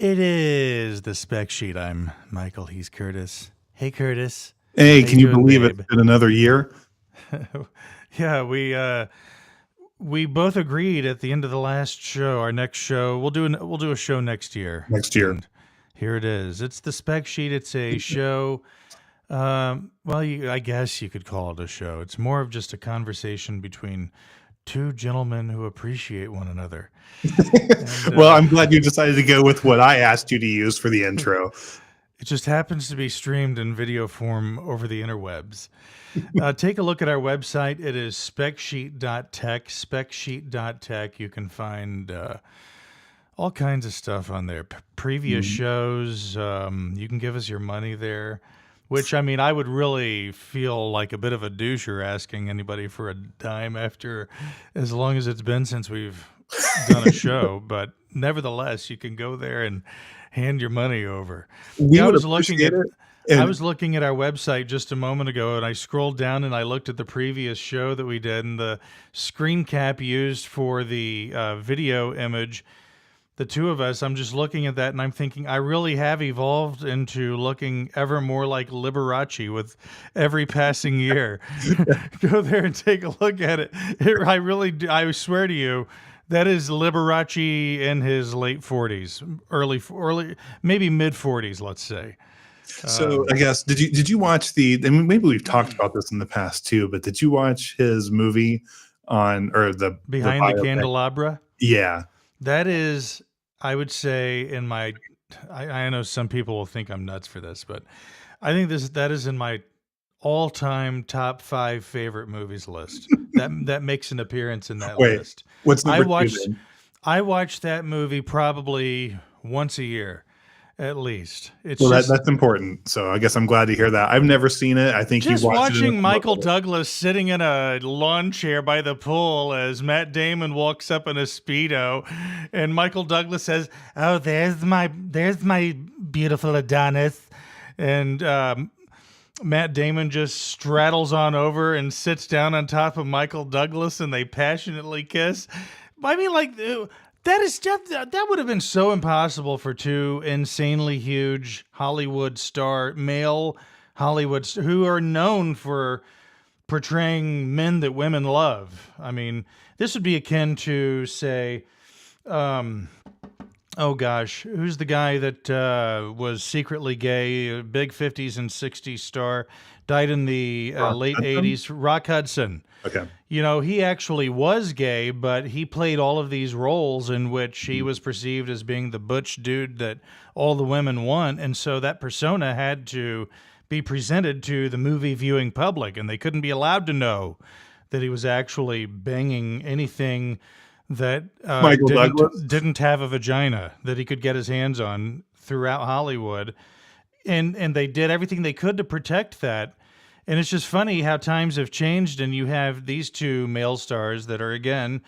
It is the Spec Sheet. I'm Michael. He's Curtis. Hey, Curtis. Hey, How you can you doing, believe it's babe? been another year? Yeah, we both agreed at the end of the last show. Our next show, we'll do a show next year, Next year. and here it is. It's the Spec Sheet. It's a show. I guess you could call it a show. It's more of just a conversation between two gentlemen who appreciate one another. And Well, I'm glad you decided to go with what I asked you to use for the intro. it just happens to be streamed in video form over the interwebs. Take a look at our website. It is specsheet.tech, specsheet.tech. You can find all kinds of stuff on there. Previous shows. You can give us your money there, which, I mean, I would really feel like a bit of a doucher asking anybody for a dime after as long as it's been since we've done a show. But nevertheless, you can go there and hand your money over. We I would was looking appreciate at it. I And was looking at our website just a moment ago, and I scrolled down and I looked at the previous show that we did, and the screen cap used for the video image. The two of us, I'm just looking at that, and I'm thinking I really have evolved into looking ever more like Liberace with every passing year. Go there and take a look at it. I really do. I swear to you. That is Liberace in his late 40s, early, maybe mid 40s, let's say. so I guess did you watch I mean, maybe we've talked about this in the past too, but did you watch his movie on or the Behind the biopic? Candelabra. Yeah. That is, I would say, in my. I know some people will think I'm nuts for this, but I think that is in my all-time top 5 favorite movies list. That makes an appearance in that Wait, list. what's I number two watched then? I watch that movie probably once a year, at least. It's Well, just that's important. So I guess I'm glad to hear that. I've never seen it. I think you just watched it. watching Michael Douglas sitting in a lawn chair by the pool as Matt Damon walks up in a Speedo, and Michael Douglas says, "Oh, there's my beautiful Adonis," and Matt Damon just straddles on over and sits down on top of Michael Douglas, and they passionately kiss. I mean, like that is just that would have been so impossible for two insanely huge male Hollywood who are known for portraying men that women love. I mean, this would be akin to, say, oh gosh, who's the guy that was secretly gay, a big 50s and 60s star, died in the Rock late Hudson? 80s? Rock Hudson. Okay. You know, he actually was gay, but he played all of these roles in which he was perceived as being the butch dude that all the women want. And so that persona had to be presented to the movie viewing public, and they couldn't be allowed to know that he was actually banging anything that Michael Douglas? didn't have a vagina that he could get his hands on throughout Hollywood. And they did everything they could to protect that. And it's just funny how times have changed, and you have these two male stars that are, again,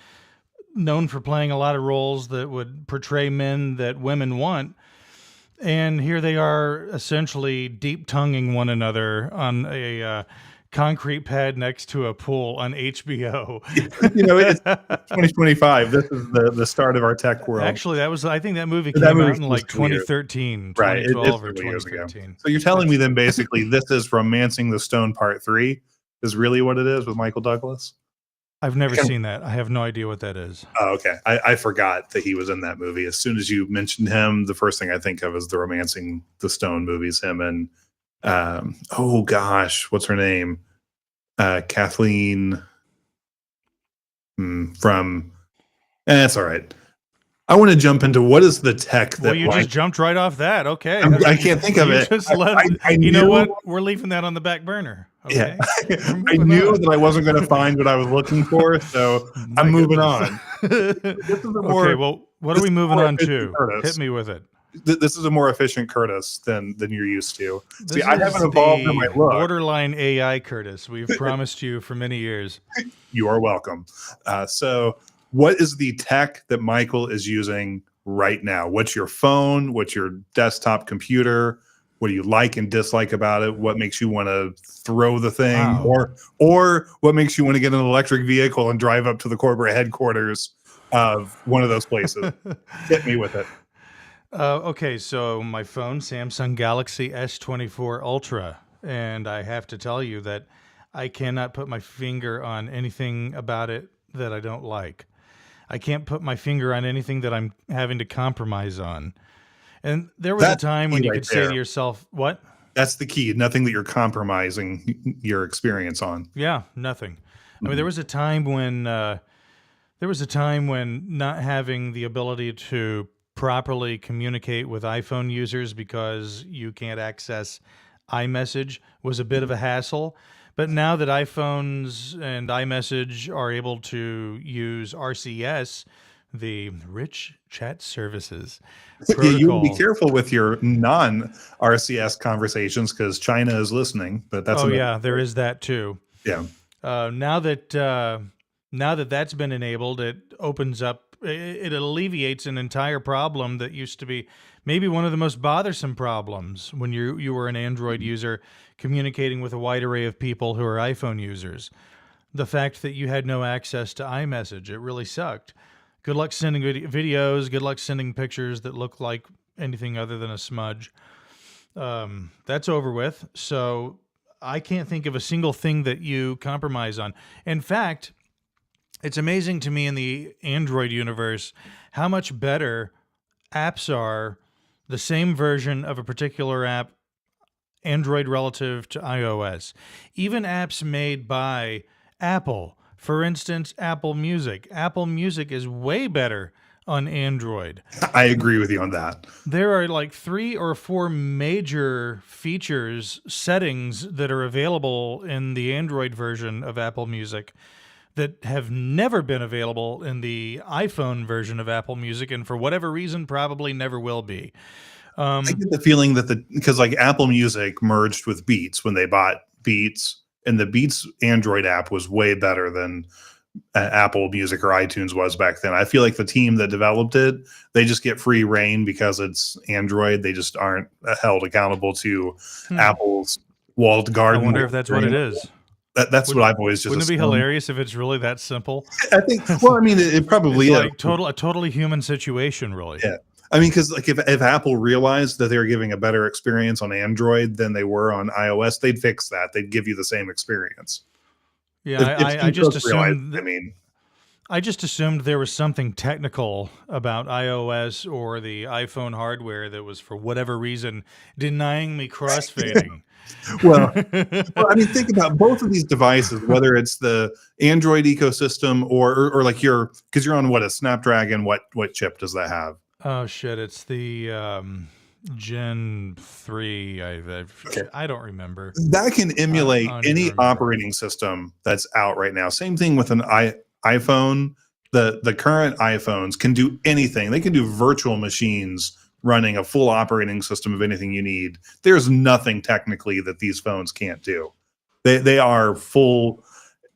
known for playing a lot of roles that would portray men that women want. And here they are essentially deep-tonguing one another on a concrete pad next to a pool on HBO. You know, it's 2025. This is the start of our tech world. Actually, I think that movie That came movie's out in like supposed to be 2013, Right. 2012, or It's years ago. 2015. So you're telling me then basically this is Romancing the Stone Part 3 is really what it is with Michael Douglas? I've never Okay. seen that. I have no idea what that is. Oh, okay. I forgot that he was in that movie. As soon as you mentioned him, the first thing I think of is the Romancing the Stone movies. Him and oh gosh, what's her name? Kathleen from. That's all right. I want to jump into what is the tech that Well, you just jumped right off that. Okay. I can't think of You it. just left- I you know knew- what? We're leaving that on the back burner. Okay. Yeah, We're I moving knew on. that I wasn't going to find what I was looking for, so My I'm moving goodness. on. This is a more, Okay, well, what are this we is moving more on to? efficient, Curtis. Hit me with it. This is a more efficient Curtis than you're used to. See, This I is haven't evolved in my the look. borderline AI Curtis. We've promised you for many years. You are welcome. So, what is the tech that Michael is using right now? What's your phone? What's your desktop computer? What do you like and dislike about it? What makes you want to throw the thing, Wow. or what makes you want to get an electric vehicle and drive up to the corporate headquarters of one of those places? Hit me with it. Okay, so my phone, Samsung Galaxy S24 Ultra, and I have to tell you that I cannot put my finger on anything about it that I don't like. I can't put my finger on anything that I'm having to compromise on. And there was a That's time the when key you right could say to there. yourself, "What? That's the key. Nothing that you're compromising your experience on. Yeah, nothing." I mean, Mhm. there was a time when not having the ability to properly communicate with iPhone users because you can't access iMessage was a bit of a hassle. But now that iPhones and iMessage are able to use RCS, the Rich Chat Services Yeah, you want to be protocol. careful with your non RCS conversations because China is listening, but that's Oh another yeah, there story. is that too. Yeah. Uh, now that uh, now that that's been enabled, it opens up. It alleviates an entire problem that used to be maybe one of the most bothersome problems when you were an Android user communicating with a wide array of people who are iPhone users. The fact that you had no access to iMessage, it really sucked. Good luck sending videos. Good luck sending pictures that look like anything other than a smudge. That's over with. So I can't think of a single thing that you compromise on. In fact, it's amazing to me in the Android universe how much better apps are the same version of a particular app, Android relative to iOS. Even apps made by Apple, for instance, Apple Music. Apple Music is way better on Android. I agree with you on that. There are like 3 or 4 major features, settings that are available in the Android version of Apple Music that have never been available in the iPhone version of Apple Music, and for whatever reason, probably never will be. I get the feeling that because like Apple Music merged with Beats when they bought Beats, and the Beats Android app was way better than Apple Music or iTunes was back then. I feel like the team that developed it, they just get free reign because it's Android. They just aren't held accountable to Hmm. Apple's walled I garden way wonder of if that's what doing it it. is. That's what Wouldn't I've always just wouldn't it be assumed. hilarious if it's really that simple? I think. Well, I mean, it It's probably is. like a totally human situation, really. Yeah. I mean, because like if Apple realized that they were giving a better experience on Android than they were on iOS, they'd fix that. They'd give you the same experience. Yeah, If I Tim just Cook realized, assumed I mean, I just assumed there was something technical about iOS or the iPhone hardware that was, for whatever reason, denying me crossfading. well, well, I mean, think about both of these devices, whether it's the Android ecosystem or like your because you're on what a Snapdragon. What chip does that have? Oh shit! It's the Gen 3. Okay, I don't remember. that can I emulate don't even any remember. operating system that's out right now. Same thing with an iPhone. The current iPhones can do anything. They can do virtual machines running a full operating system of anything you need. There's nothing technically that these phones can't do. They are full.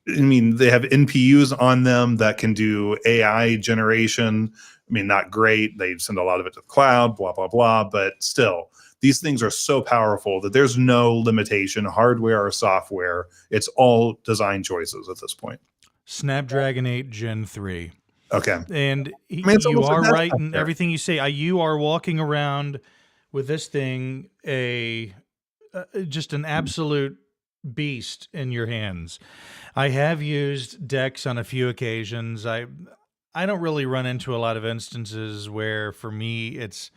I mean, they have NPUs on them that can do AI generation. I mean, not great. They send a lot of it to the cloud, blah, blah, blah. But still, these things are so powerful that there's no limitation, hardware or software. It's all design choices at this point. Snapdragon 8 Gen 3. Okay. I And mean, it's you almost a are right desktop in there. everything you say. You are walking around with this thing, just an absolute beast in your hands. I have used Dex on a few occasions. I don't really run into a lot of instances where, for me, it's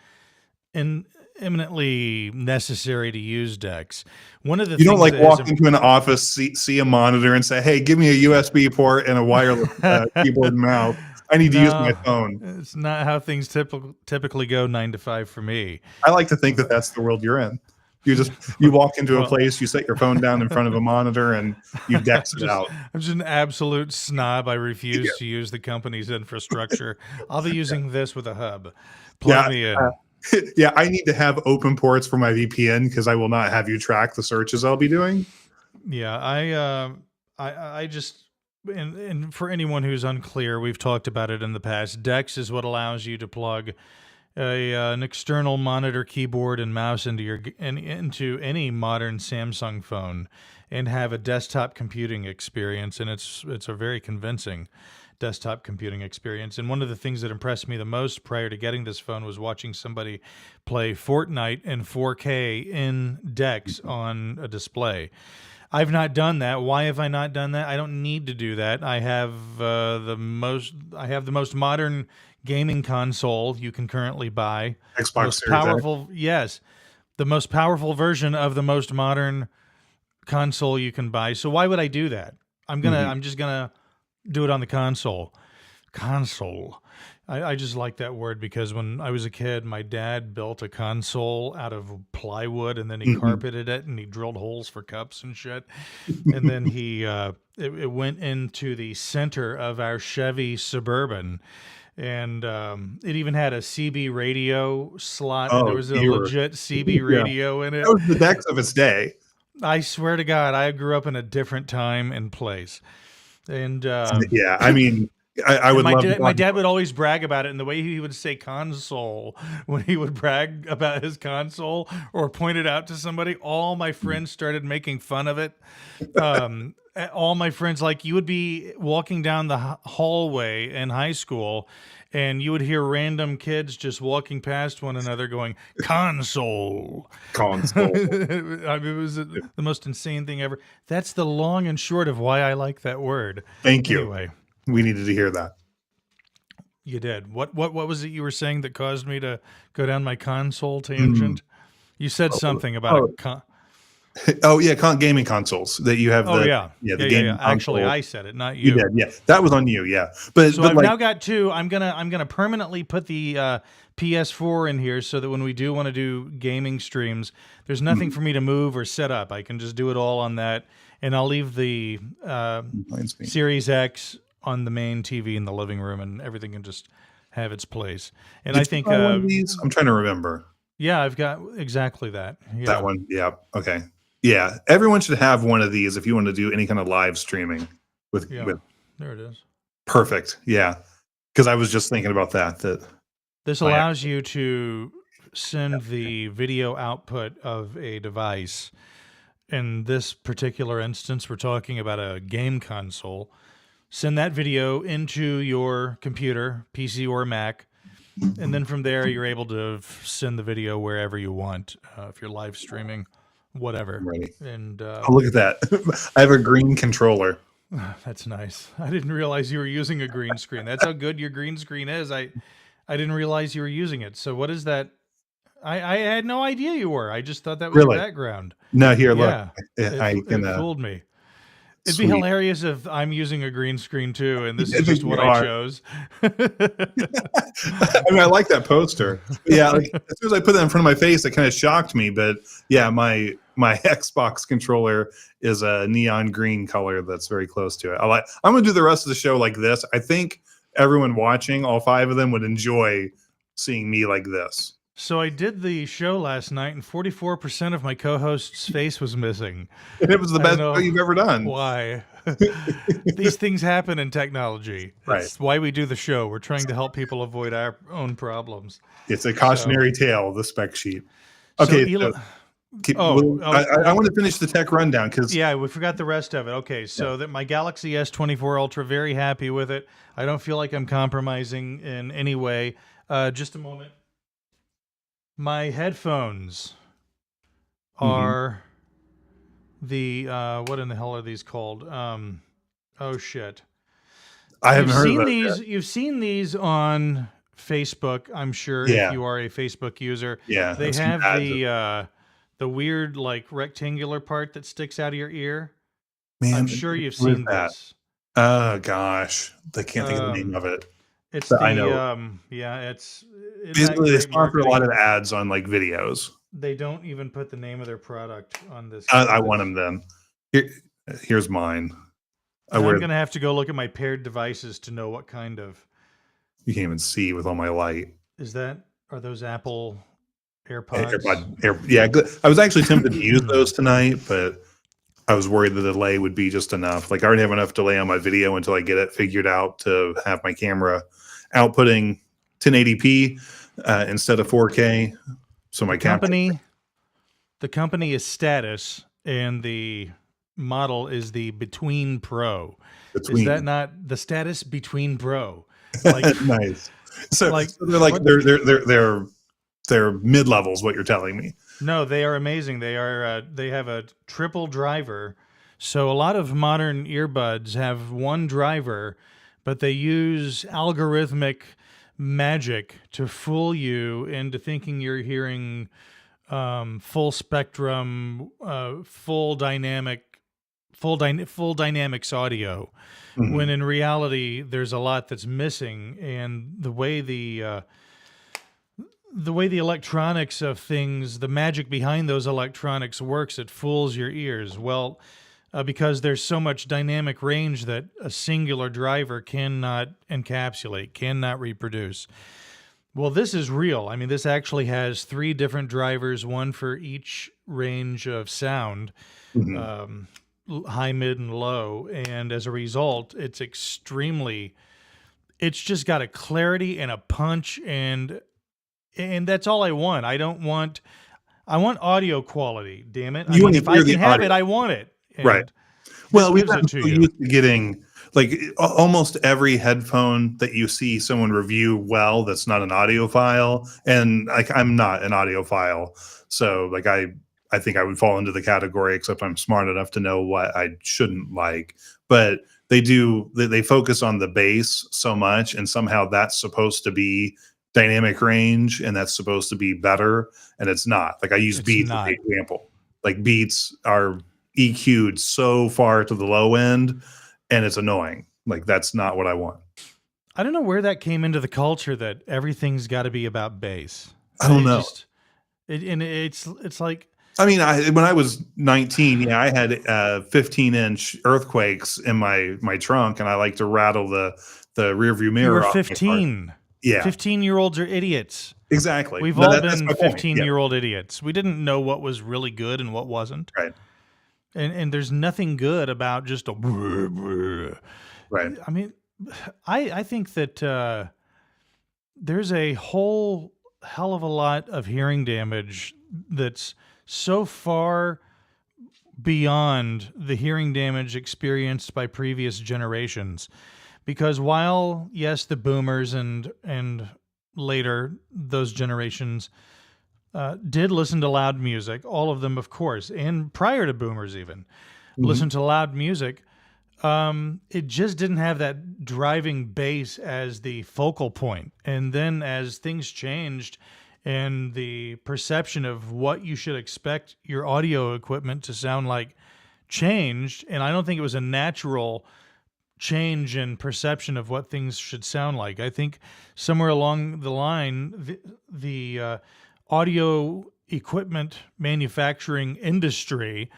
eminently necessary to use Dex. One of the You don't things like that has walk into an office, see a monitor, and say, "Hey, give me a USB port and a wireless keyboard and mouse. I need to use my no, phone." it's not how things typically go 9 to 5 for me. I like to think that that's the world you're in. You walk into a Well, place, you set your phone down in front of a monitor, and you I'm dex it just out. I'm just an absolute snob. I Yeah, refuse to use the company's infrastructure. I'll be using this with a hub. Plug yeah, me uh, in. yeah. I need to have open ports for my VPN because I will not have you track the searches I'll be doing. Yeah, I just and for anyone who's unclear, we've talked about it in the past. Dex is what allows you to plug an external monitor, keyboard, and mouse into any modern Samsung phone, and have a desktop computing experience. And it's a very convincing desktop computing experience. And one of the things that impressed me the most prior to getting this phone was watching somebody play Fortnite in 4K in DeX on a display. I've not done that. Why have I not done that? I don't need to do that. I have the most modern gaming console you can currently buy. Xbox Most Series X. powerful, yes, the most powerful version of the most modern console you can buy. So why would I do that? I'm just gonna do it on the console. Console. I just like that word because when I was a kid, my dad built a console out of plywood, and then he carpeted it, and he drilled holes for cups and shit. And then it went into the center of our Chevy Suburban, and it even had a CB radio slot, and there was a legit CB radio in it. That was the DeX of its day. I swear to God, I grew up in a different time and place. And Yeah, I mean, I would love my dad would always brag about it, and the way he would say console when he would brag about his console or point it out to somebody, all my friends started making fun of it. All my friends, like, you would be walking down the hallway in high school, and you would hear random kids just walking past one another going, console. console. I mean, it was the most insane thing ever. That's the long and short of why I like that word. Thank you. Anyway. We needed to hear that. You did. What was it you were saying that caused me to go down my console tangent? You said something about gaming consoles that you have. The gaming. Actually, console. I said it, not you. You did, yeah. That was on you, yeah. But I've now got two. I'm gonna permanently put the PS4 in here so that when we do want to do gaming streams, there's nothing for me to move or set up. I can just do it all on that, and I'll leave the Series X on the main TV in the living room, and everything can just have its place. And I think I'm trying to remember. Yeah, I've got exactly that. Yeah. That one. Yeah. Okay. Yeah. Everyone should have one of these if you want to do any kind of live streaming with there it is. Perfect. Yeah. Because I was just thinking about that. This allows you to send the video output of a device. In this particular instance, we're talking about a game console. Send that video into your computer, PC or Mac, and then from there you're able to send the video wherever you want. If you're live streaming, whatever. I'm ready. And look at that! I have a green controller. That's nice. I didn't realize you were using a green screen. That's how good your green screen is. I didn't realize you were using it. So what is that? I had no idea you were. I just thought that was the background. No, here, look. It fooled me. It'd be hilarious if I'm using a green screen too, and this is just what I chose. I mean, I like that poster. Yeah, like, as soon as I put that in front of my face, it kind of shocked me. But yeah, my Xbox controller is a neon green color that's very close to it. I'm going to do the rest of the show like this. I think everyone watching, all 5 of them, would enjoy seeing me like this. So I did the show last night, and 44% of my co-host's face was missing. And it was the best show you've ever done. Why? These things happen in technology. Right. It's why we do the show. We're trying to help people avoid our own problems. It's a cautionary tale, the spec sheet. Okay. I want to finish the tech rundown because we forgot the rest of it. Okay, so that my Galaxy S24 Ultra, very happy with it. I don't feel like I'm compromising in any way. Just a moment. My headphones are the what in the hell are these called? Oh shit! I haven't heard of these. You've seen these on Facebook, I'm sure. Yeah. If you are a Facebook user, yeah, they have the weird like rectangular part that sticks out of your ear. Man, I'm sure you've seen this. Oh gosh, I can't think of the name of it. It's I know. It's basically they sponsor a lot of ads on like videos. They don't even put the name of their product on this. I want them then. Here's mine. I'm going to have to go look at my paired devices to know what kind of. You can't even see with all my light. Are those Apple AirPods? Yeah, I was actually tempted to use those tonight, but I was worried the delay would be just enough. Like I already have enough delay on my video until I get it figured out to have my camera outputting 1080p. instead of 4K. So my The company is Status, and the model is the Between Pro. Is that between not the Status Between Pro? Like, nice. So, like so they're like what? they're mid levels. What you're telling me? No, they are amazing. They are. They have a triple driver. So a lot of modern earbuds have one driver, but they use algorithmic magic to fool you into thinking you're hearing full spectrum, full dynamics audio, when Mhm. in reality there's a lot that's missing, and the way the electronics of things, the magic behind those electronics works, it fools your ears. Well, because there's so much dynamic range that a singular driver cannot encapsulate, cannot reproduce. Well, this is real. I mean, this actually has three different drivers, one for each range of sound, Mhm. um, high, mid, and low. And as a result, it's just got a clarity and a punch, and that's all I want. I want audio quality, damn it. I You mean, want to if I hear can the have audio, it, I want it. right? And this Well, we've gives gotten it to so you. used to getting like almost every headphone that you see someone review well that's not an audiophile, and like I'm not an audiophile, so like I think I would fall into the category, except I'm smart enough to know what I shouldn't like. But they focus on the bass so much, and somehow that's supposed to be dynamic range, and that's supposed to be better, and it's not. Like I use It's Beats as the not. example. Like Beats are EQ'd so far to the low end, and it's annoying. Like that's not what I want. I don't know where that came into the culture that everything's got to be about bass. I don't It know. just and it's like I mean, when I was 19, yeah, I had 15-inch earthquakes in my trunk, and I like to rattle the rear view you were mirror off my car. 15. Yeah, 15-year-olds are idiots. exactly. We've No, all that's been my point. Yeah, 15-year-old idiots. We didn't know what was really good and what wasn't. right, And there's nothing good about just a right. I mean, I think that there's a whole hell of a lot of hearing damage that's so far beyond the hearing damage experienced by previous generations. Because while yes, the boomers and later those generations did listen to loud music, all of them, of course, and prior to boomers even Mhm. listened to loud music. It just didn't have that driving bass as the focal point. And then as things changed and the perception of what you should expect your audio equipment to sound like changed, and I don't think it was a natural change in perception of what things should sound like. I think somewhere along the line, the audio equipment manufacturing industry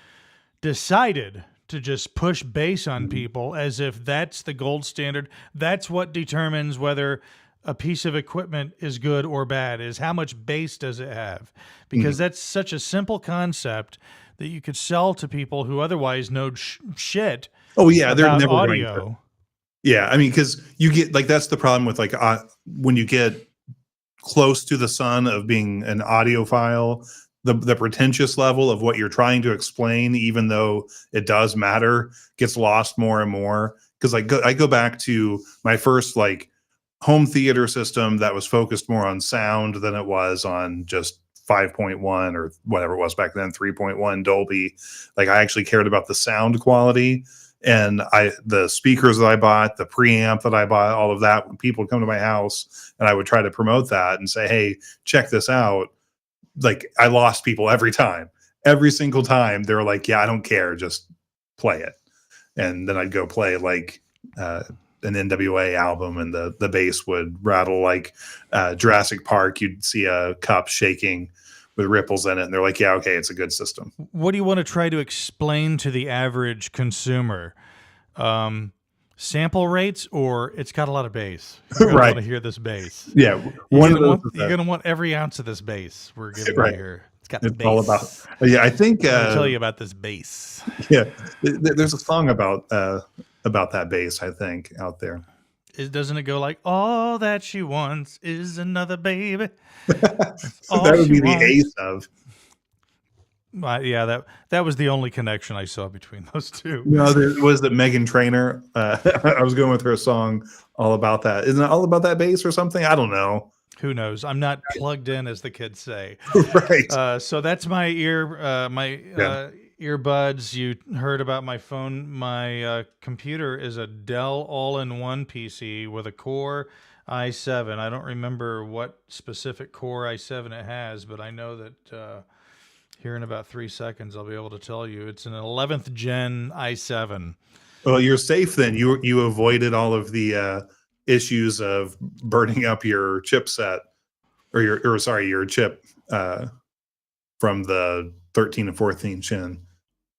decided to just push bass on Mhm. people as if that's the gold standard. That's what determines whether a piece of equipment is good or bad, is how much bass does it have? Because Mhm. that's such a simple concept that you could sell to people who otherwise know shit Oh yeah, they're about never going to. audio. Yeah, I mean, because you get like that's the problem with like when you get close to the sun of being an audiophile, the pretentious level of what you're trying to explain, even though it does matter, gets lost more and more. Because I go back to my first like home theater system that was focused more on sound than it was on just 5.1 or whatever it was back then, 3.1 Dolby. Like I actually cared about the sound quality, and the speakers that I bought, the preamp that I bought, all of that. When people would come to my house and I would try to promote that and say, hey, check this out, like I lost people every time. Every single time they were like, yeah, I don't care, just play it. And then I'd go play like an NWA album, and the bass would rattle like Jurassic Park. You'd see a cup shaking with ripples in it, and they're like, yeah, okay, it's a good system. What do you want to try to explain to the average consumer? Sample rates, or it's got a lot of bass. You're gonna Right. want to hear this bass. Yeah, one of those is You're that. gonna want every ounce of this bass we're giving Right. you here. It's got It's all about. bass. Yeah, I think. I'm gonna tell you about this bass. Yeah, there's a song about that bass, I think, out there. Doesn't it go like, all that she wants is another baby? All That would she be the wants. ace of. Yeah, that was the only connection I saw between those two. No, there was the Megan Trainor. I was going with her song all about that. Isn't it all about that bass or something? I don't know. Who knows? I'm not plugged in, as the kids say. Right. So that's my Yeah. earbuds. You heard about my phone. My computer is a Dell all-in-one PC with a Core i7. I don't remember what specific Core i7 it has, but I know that here in about 3 seconds I'll be able to tell you. It's an 11th gen i7. Well, you're safe then. You avoided all of the issues of burning up your chipset or your chip from the 13 and 14 chin.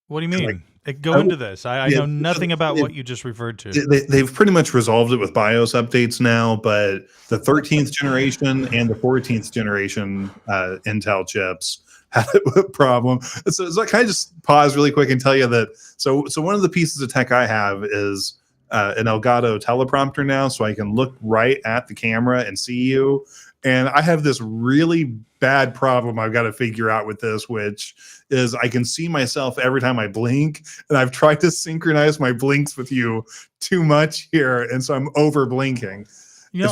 What do you mean? Go I- into this. I yeah, know nothing about it- what you just referred to. They've pretty much resolved it with BIOS updates now, but the 13th generation and the 14th generation Intel chips had a problem. So can I just pause really quick and tell you that? So one of the pieces of tech I have is an Elgato teleprompter now, so I can look right at the camera and see you. And I have this really bad problem I've got to figure out with this, which is I can see myself every time I blink, and I've tried to synchronize my blinks with you too much here, and so I'm over blinking.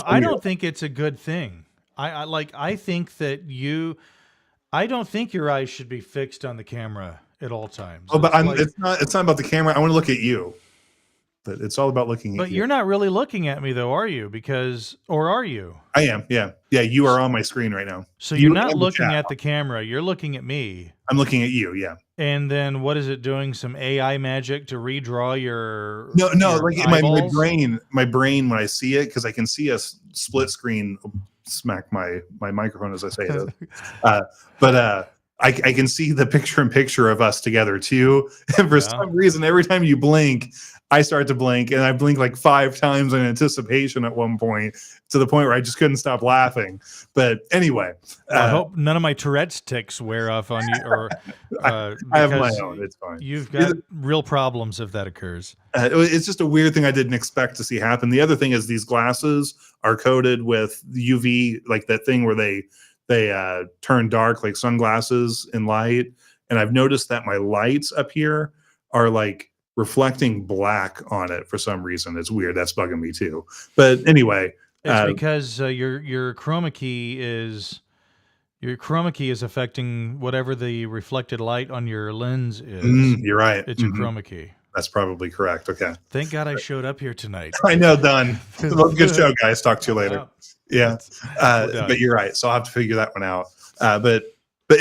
I don't think it's a good thing. I think that I don't think your eyes should be fixed on the camera at all times. Oh, but it's not about the camera. I want to look at you. But it's all about looking at you. But you're not really looking at me though, are you? Or are you? I am. Yeah. You are on my screen right now. So you're not looking at the camera. You're looking at me. I'm looking at you. Yeah. And then what is it doing? Some AI magic to redraw your No. Like eyeballs? my brain when I see it, because I can see a split screen. Smack my microphone as I say it. But I can see the picture of us together too. And for some reason, every time you blink, I start to blink, and I blink like 5 times in anticipation at one point, to the point where I just couldn't stop laughing. But anyway, I hope none of my Tourette's tics wear off on you, or I have my own. It's fine. You've got real problems if that occurs. It's just a weird thing I didn't expect to see happen. The other thing is these glasses are coated with UV, like that thing where they turn dark like sunglasses in light. And I've noticed that my lights up here are like reflecting black on it for some reason. It's weird. That's bugging me too. But anyway, it's because your chroma key is affecting whatever the reflected light on your lens is. You're right. It's your chroma key. That's probably correct. Okay. Thank God I showed up here tonight. I know, done. Good show, guys. Talk to you later. Wow. Yeah. But you're right. So I'll have to figure that one out. But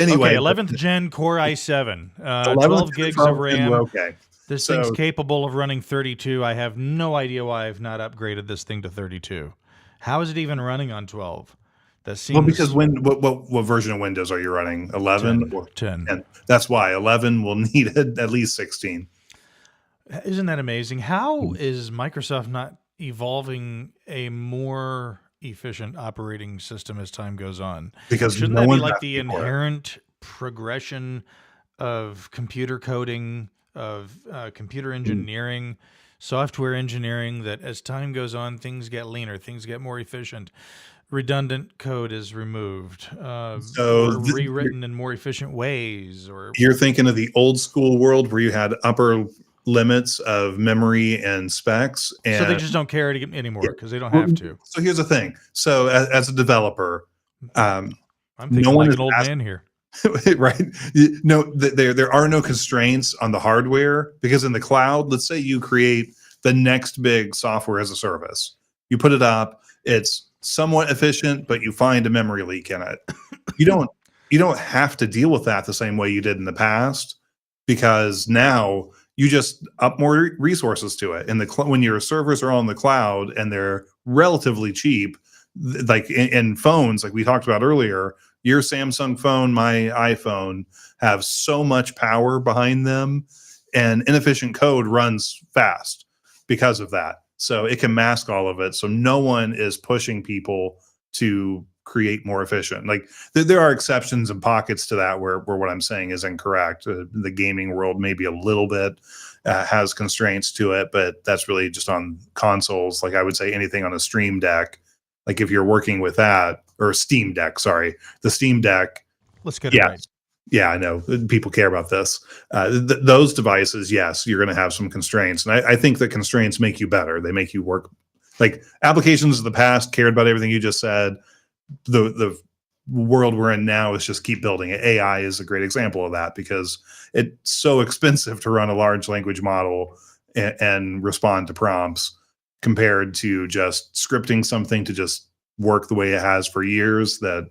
anyway. Okay, 11th gen Core i7, 12 gigs of RAM. Okay. This thing's capable of running 32. I have no idea why I've not upgraded this thing to 32. How is it even running on 12? That seems because what version of Windows are you running? 11 or 10? That's why 11 will need at least 16. Isn't that amazing? How is Microsoft not evolving a more efficient operating system as time goes on? Because shouldn't that be like the inherent progression of computer coding, of computer engineering, software engineering, that as time goes on, things get leaner, things get more efficient, redundant code is removed, or rewritten in more efficient ways? Or you're thinking of the old school world where you had upper limits of memory and specs, and so they just don't care anymore because they don't have to. So here's the thing. So as a developer, I'm thinking like an old man here. Right? No, there are no constraints on the hardware, because in the cloud, let's say you create the next big software as a service, you put it up, it's somewhat efficient, but you find a memory leak in it. You don't have to deal with that the same way you did in the past, because now you just up more resources to it. And when your servers are on the cloud and they're relatively cheap, like in phones, like we talked about earlier, your Samsung phone, my iPhone have so much power behind them, and inefficient code runs fast because of that. So it can mask all of it. So no one is pushing people to create more efficient. Like there are exceptions and pockets to that where what I'm saying is incorrect. The gaming world maybe a little bit, has constraints to it, but that's really just on consoles. Like I would say anything on a Stream Deck, like if you're working with that, or Steam Deck, sorry, the Steam Deck. Let's get it right. Yeah, I know people care about this. Those devices, yes, you're going to have some constraints, and I think that constraints make you better. They make you work. Like applications of the past cared about everything you just said. The world we're in now is just keep building it. AI is a great example of that because it's so expensive to run a large language model and respond to prompts compared to just scripting something to just work the way it has for years. That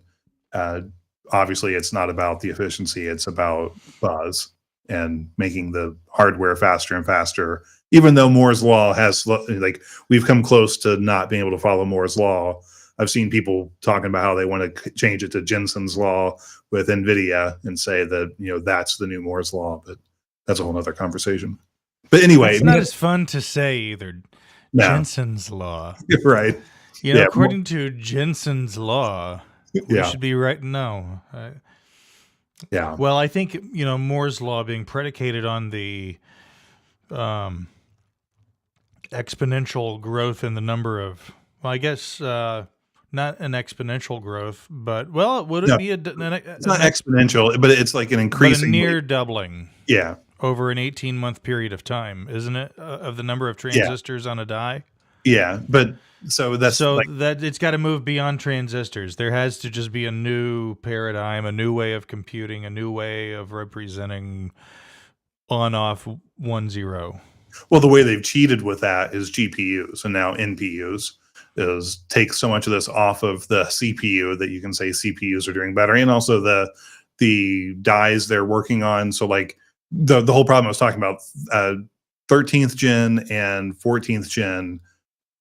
obviously it's not about the efficiency, it's about buzz and making the hardware faster and faster. Even though Moore's law has, like, we've come close to not being able to follow Moore's law. I've seen people talking about how they want to change it to Jensen's law with NVIDIA and say that, that's the new Moore's law, but that's a whole other conversation. But anyway, it's not as fun to say either. No. Jensen's law. Right. According to Jensen's law, we should be right. No. Yeah. Well, I think, Moore's law being predicated on the exponential growth in the number of, well, I guess not an exponential growth, but, well, would it be it's not exponential, but it's like an increasing, near doubling. Yeah. Over an 18-month period of time, isn't it? Of the number of transistors on a die. Yeah, but that it's got to move beyond transistors. There has to just be a new paradigm, a new way of computing, a new way of representing on-off 1-0. Well, the way they've cheated with that is GPUs and now NPUs is take so much of this off of the CPU that you can say CPUs are doing better, and also the dies they're working on. So like the whole problem I was talking about, 13th gen and 14th gen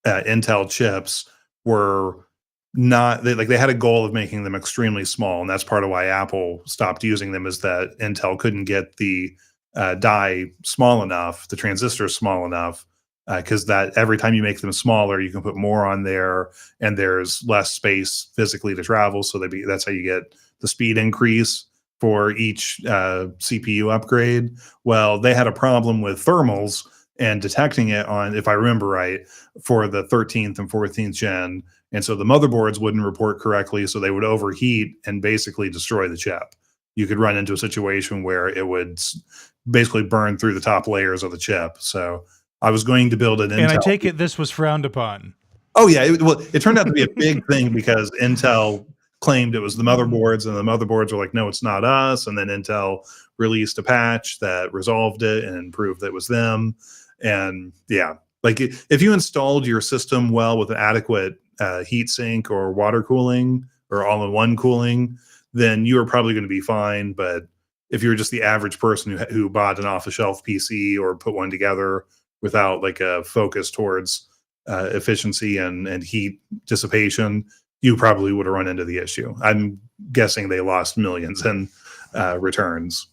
Intel chips were not, they had a goal of making them extremely small, and that's part of why Apple stopped using them, is that Intel couldn't get the die small enough, the transistors small enough, because that every time you make them smaller, you can put more on there, and there's less space physically to travel. So that's how you get the speed increase for each CPU upgrade. Well, they had a problem with thermals and detecting it on, if I remember right, for the 13th and 14th gen. And so the motherboards wouldn't report correctly, so they would overheat and basically destroy the chip. You could run into a situation where it would basically burn through the top layers of the chip. So I was going to build an Intel. And I take it this was frowned upon. Oh, yeah. It turned out to be a big thing because Intel claimed it was the motherboards, and the motherboards were like, no, it's not us. And then Intel released a patch that resolved it and proved that it was them. And yeah, like if you installed your system well with an adequate heat sink or water cooling or all-in-one cooling, then you are probably going to be fine. But if you're just the average person who bought an off-the-shelf PC or put one together without like a focus towards efficiency and heat dissipation, you probably would have run into the issue. I'm guessing they lost millions in returns.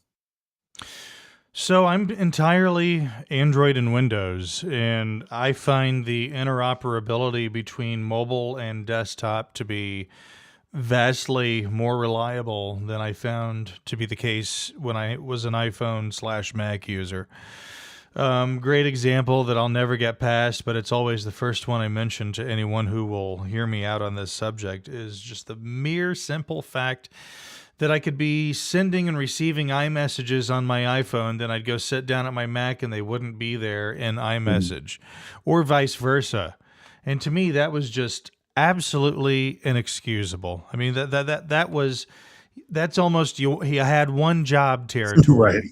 So I'm entirely Android and Windows, and I find the interoperability between mobile and desktop to be vastly more reliable than I found to be the case when I was an iPhone/Mac user. Great example that I'll never get past, but it's always the first one I mention to anyone who will hear me out on this subject, is just the mere simple fact that I could be sending and receiving iMessages on my iPhone, then I'd go sit down at my Mac and they wouldn't be there in iMessage, or vice versa. And to me, that was just absolutely inexcusable. I mean, that's almost you had one job territory. Right.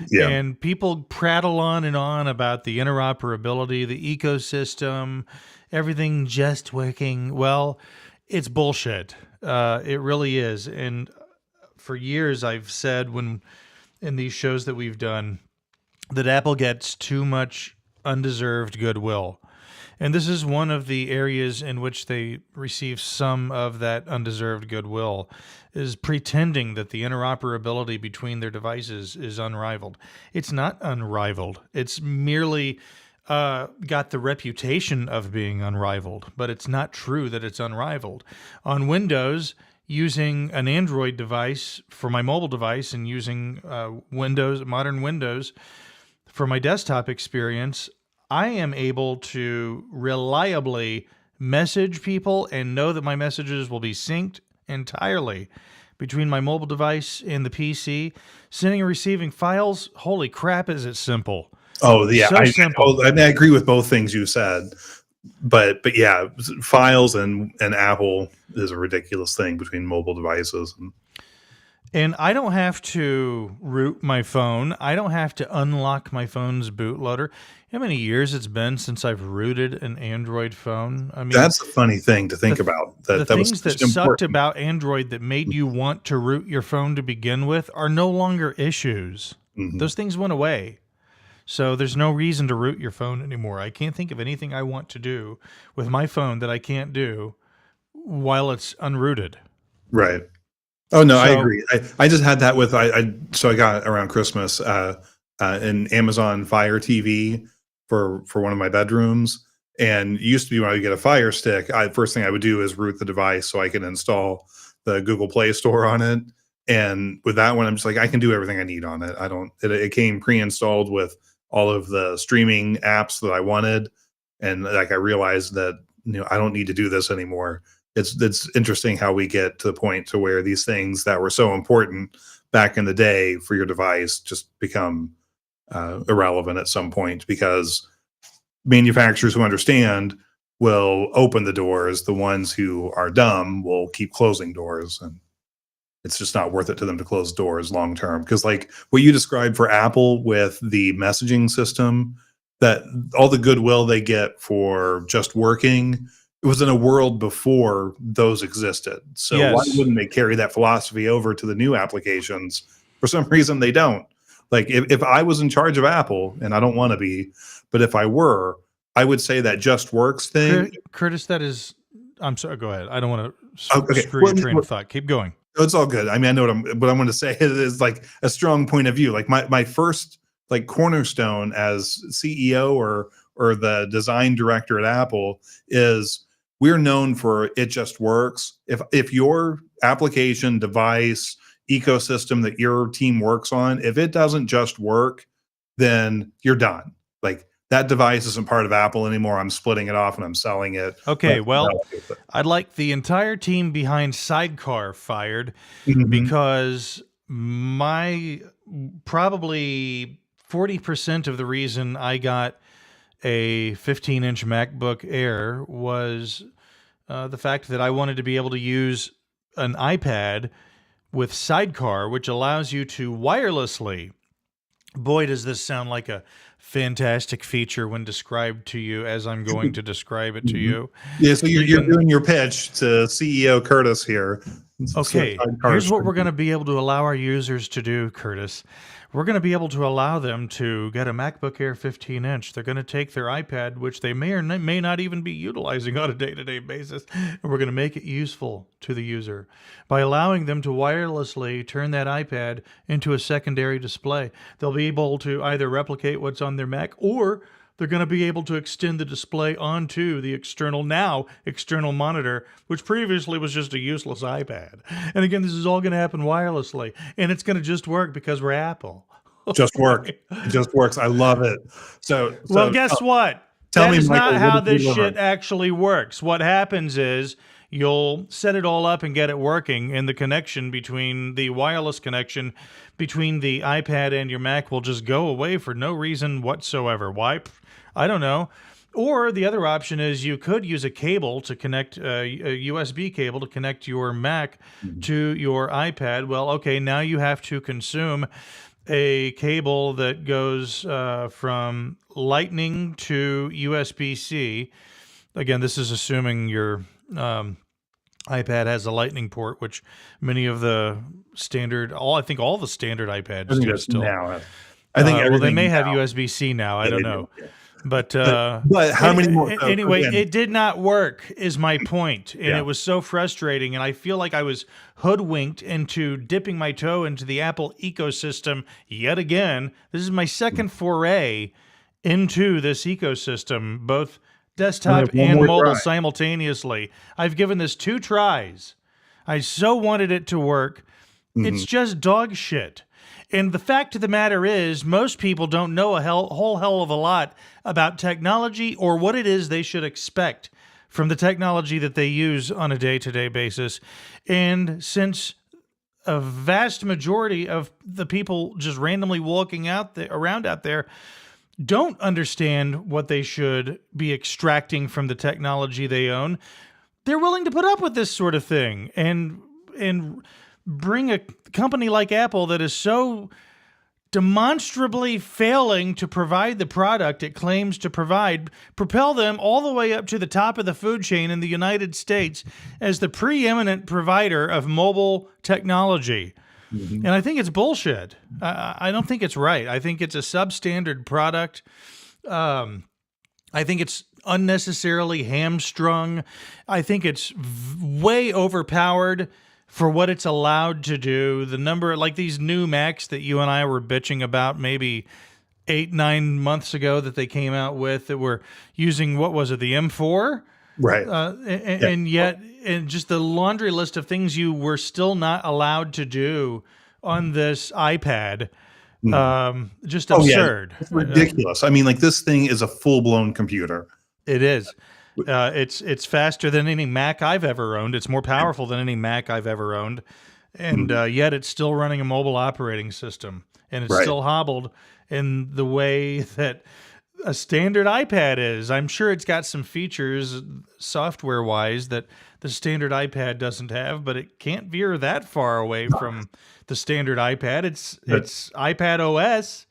Yeah. And people prattle on and on about the interoperability, the ecosystem, everything just working. Well, it's bullshit. It really is. And for years, I've said in these shows that we've done that Apple gets too much undeserved goodwill. And this is one of the areas in which they receive some of that undeserved goodwill, is pretending that the interoperability between their devices is unrivaled. It's not unrivaled. It's merely got the reputation of being unrivaled, but it's not true that it's unrivaled. On Windows, using an Android device for my mobile device and using modern Windows for my desktop experience, I am able to reliably message people and know that my messages will be synced entirely between my mobile device and the PC. Sending and receiving files, holy crap, is it simple. Oh yeah, So simple. I agree with both things you said, but yeah, files and Apple is a ridiculous thing between mobile devices. And I don't have to root my phone. I don't have to unlock my phone's bootloader. How many years it's been since I've rooted an Android phone? I mean, That's a funny thing to think about. the That was things that such sucked important. about Android that made you want to root your phone to begin with are no longer issues. Mhm. Those things went away. So there's no reason to root your phone anymore. I can't think of anything I want to do with my phone that I can't do while it's unrooted. Right. Oh no, I So- agree. I just had that with so I got around Christmas an Amazon Fire TV for one of my bedrooms. And it used to be when I would get a Fire Stick, first thing I would do is root the device so I can install the Google Play Store on it. And with that one, I'm just like, I can do everything I need on it. It came pre-installed with all of the streaming apps that I wanted. And like, I realized that, I don't need to do this anymore. It's interesting how we get to the point to where these things that were so important back in the day for your device just become irrelevant at some point, because manufacturers who understand will open the doors. The ones who are dumb will keep closing doors, and it's just not worth it to them to close doors long term. Because like what you described for Apple with the messaging system, that all the goodwill they get for just working, it was in a world before those existed. So Yes. why wouldn't they carry that philosophy over to the new applications? For some reason they don't. Like if I was in charge of Apple, and I don't want to be, but if I were, I would say that just works thing. Curtis, that is, I'm sorry, go ahead. I don't want to Okay. screw your train of thought. Keep going. It's all good. I mean, I know what I'm going to say is like a strong point of view. Like my first like cornerstone as CEO or the design director at Apple is we're known for it just works. If your application, device, ecosystem that your team works on, if it doesn't just work, then you're done. Like that device isn't part of Apple anymore. I'm splitting it off and I'm selling it. Okay, well, I'd like the entire team behind Sidecar fired because my probably 40% of the reason I got a 15-inch MacBook Air was the fact that I wanted to be able to use an iPad with Sidecar, which allows you to wirelessly. Boy, does this sound like a fantastic feature when described to you as I'm going to describe it to you. Yeah, so you're doing your pitch to CEO Curtis here. Okay, here's what we're going to be able to allow our users to do, Curtis. We're going to be able to allow them to get a MacBook Air 15-inch. They're going to take their iPad, which they may or may not even be utilizing on a day-to-day basis, and we're going to make it useful to the user by allowing them to wirelessly turn that iPad into a secondary display. They'll be able to either replicate what's on their Mac, or they're going to be able to extend the display onto the external monitor, which previously was just a useless iPad. And again, this is all going to happen wirelessly, and it's going to just work because we're Apple. Just work. It just works. I love it. So well, guess what? Tell me, That is Michael, not how what did this you shit learn? actually works. What happens is you'll set it all up and get it working, and the connection between the wireless connection between the iPad and your Mac will just go away for no reason whatsoever. Why? I don't know. Or the other option is you could use a cable to connect, a USB cable to connect your Mac to your iPad. Well, okay, now you have to consume a cable that goes from Lightning to USB-C. Again, this is assuming your iPad has a Lightning port, which many of the standard, I think all the standard iPads do still. Now, I think well, they may everything have now. USB-C now. I don't know. Yeah. But how many more? So, anyway, again, it did not work is my point. And Yeah. it was so frustrating. And I feel like I was hoodwinked into dipping my toe into the Apple ecosystem yet again. This is my second foray into this ecosystem, both desktop One and more mobile try. simultaneously. I've given this 2 tries. I so wanted it to work. It's just dog shit. And the fact of the matter is, most people don't know a whole hell of a lot about technology or what it is they should expect from the technology that they use on a day-to-day basis. And since a vast majority of the people just randomly walking around out there don't understand what they should be extracting from the technology they own, they're willing to put up with this sort of thing and bring a company like Apple that is so demonstrably failing to provide the product it claims to provide, propel them all the way up to the top of the food chain in the United States as the preeminent provider of mobile technology. And I think it's bullshit. I don't think it's right. I think it's a substandard product. I think it's unnecessarily hamstrung. I think it's way overpowered for what it's allowed to do. The number, like these new Macs that you and I were bitching about maybe 8-9 months ago that they came out with, that were using, what was it, the M4? Right. And yet, and just the laundry list of things you were still not allowed to do on this iPad. Just absurd. It's ridiculous. I mean, like, this thing is a full-blown computer. It is. It's faster than any Mac I've ever owned. It's more powerful than any Mac I've ever owned. And yet it's still running a mobile operating system. And it's still hobbled in the way that a standard iPad is. I'm sure it's got some features software-wise that the standard iPad doesn't have, but it can't veer that far away from the standard iPad. It's iPad OS.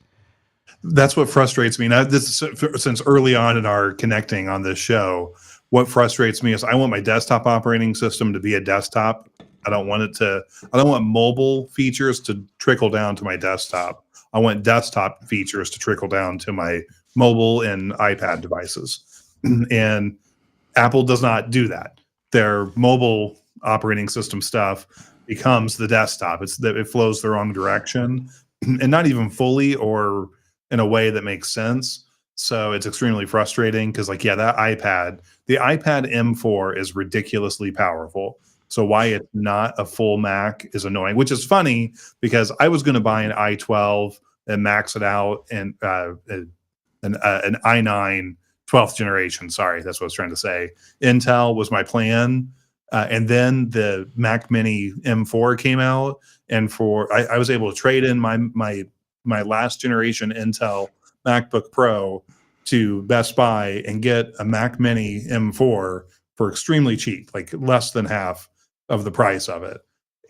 That's what frustrates me. Now, this is, since early on in our connecting on this show, what frustrates me is I want my desktop operating system to be a desktop. I don't want mobile features to trickle down to my desktop. I want desktop features to trickle down to my mobile and iPad devices. And Apple does not do that. Their mobile operating system stuff becomes the desktop. It flows the wrong direction, and not even fully or in a way that makes sense. So it's extremely frustrating because, like, the iPad M4 is ridiculously powerful. So why it's not a full Mac is annoying, which is funny because I was going to buy an i12 and max it out, and an i9 12th generation. Sorry, that's what I was trying to say. Intel was my plan. And then the Mac Mini M4 came out, and I was able to trade in my last generation Intel MacBook Pro to Best Buy and get a Mac Mini M4 for extremely cheap, like less than half of the price of it.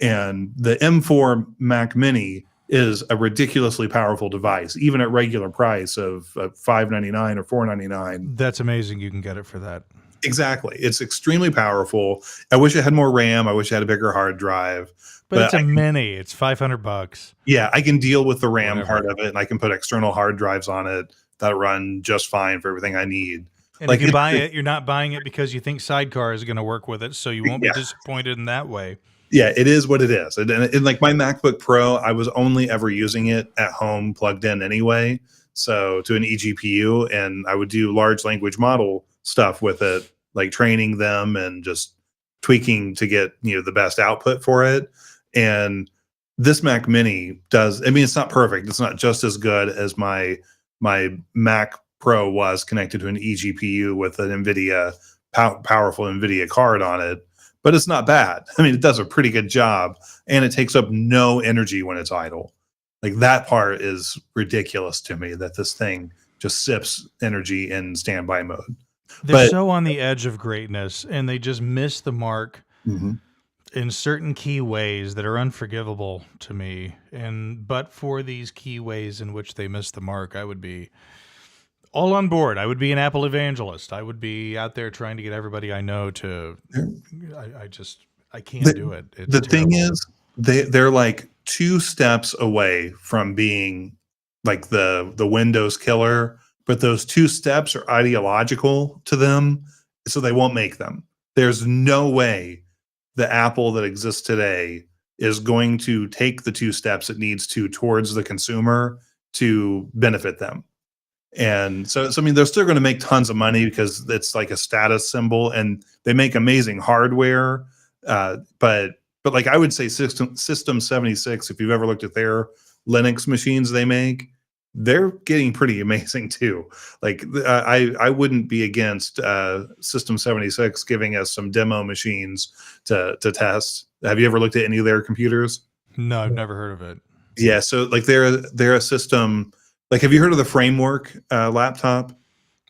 And the M4 Mac Mini is a ridiculously powerful device, even at regular price of $599 or $499. That's amazing. You can get it for that. Exactly. It's extremely powerful. I wish it had more RAM. I wish it had a bigger hard drive. But it's a mini. It's $500. Yeah, I can deal with the RAM part of it, and I can put external hard drives on it that run just fine for everything I need. And if you buy it, you're not buying it because you think Sidecar is going to work with it, so you won't be disappointed in that way. Yeah, it is what it is. And like my MacBook Pro, I was only ever using it at home plugged in anyway, so to an eGPU, and I would do large language model stuff with it, like training them and just tweaking to get the best output for it. And this Mac Mini does. I mean, it's not perfect. It's not just as good as my Mac Pro was connected to an eGPU with an NVIDIA powerful NVIDIA card on it, but it's not bad. I mean, it does a pretty good job, and it takes up no energy when it's idle. Like, that part is ridiculous to me, that this thing just sips energy in standby mode. They're so on the edge of greatness, and they just miss the mark in certain key ways that are unforgivable to me. But for these key ways in which they miss the mark, I would be all on board. I would be an Apple evangelist. I would be out there trying to get everybody I know to. I can't do it. It's the terrible. Thing is, they're like 2 steps away from being like the Windows killer, but those 2 steps are ideological to them, so they won't make them. There's no way the Apple that exists today is going to take the 2 steps it needs to towards the consumer to benefit them. And so I mean, they're still going to make tons of money because it's like a status symbol, and they make amazing hardware. But like, I would say System 76, if you've ever looked at their Linux machines they make, they're getting pretty amazing too. Like I wouldn't be against System 76 giving us some demo machines to test. Have you ever looked at any of their computers? No, I've never heard of it. Yeah, so like they're a system. Like, have you heard of the Framework laptop?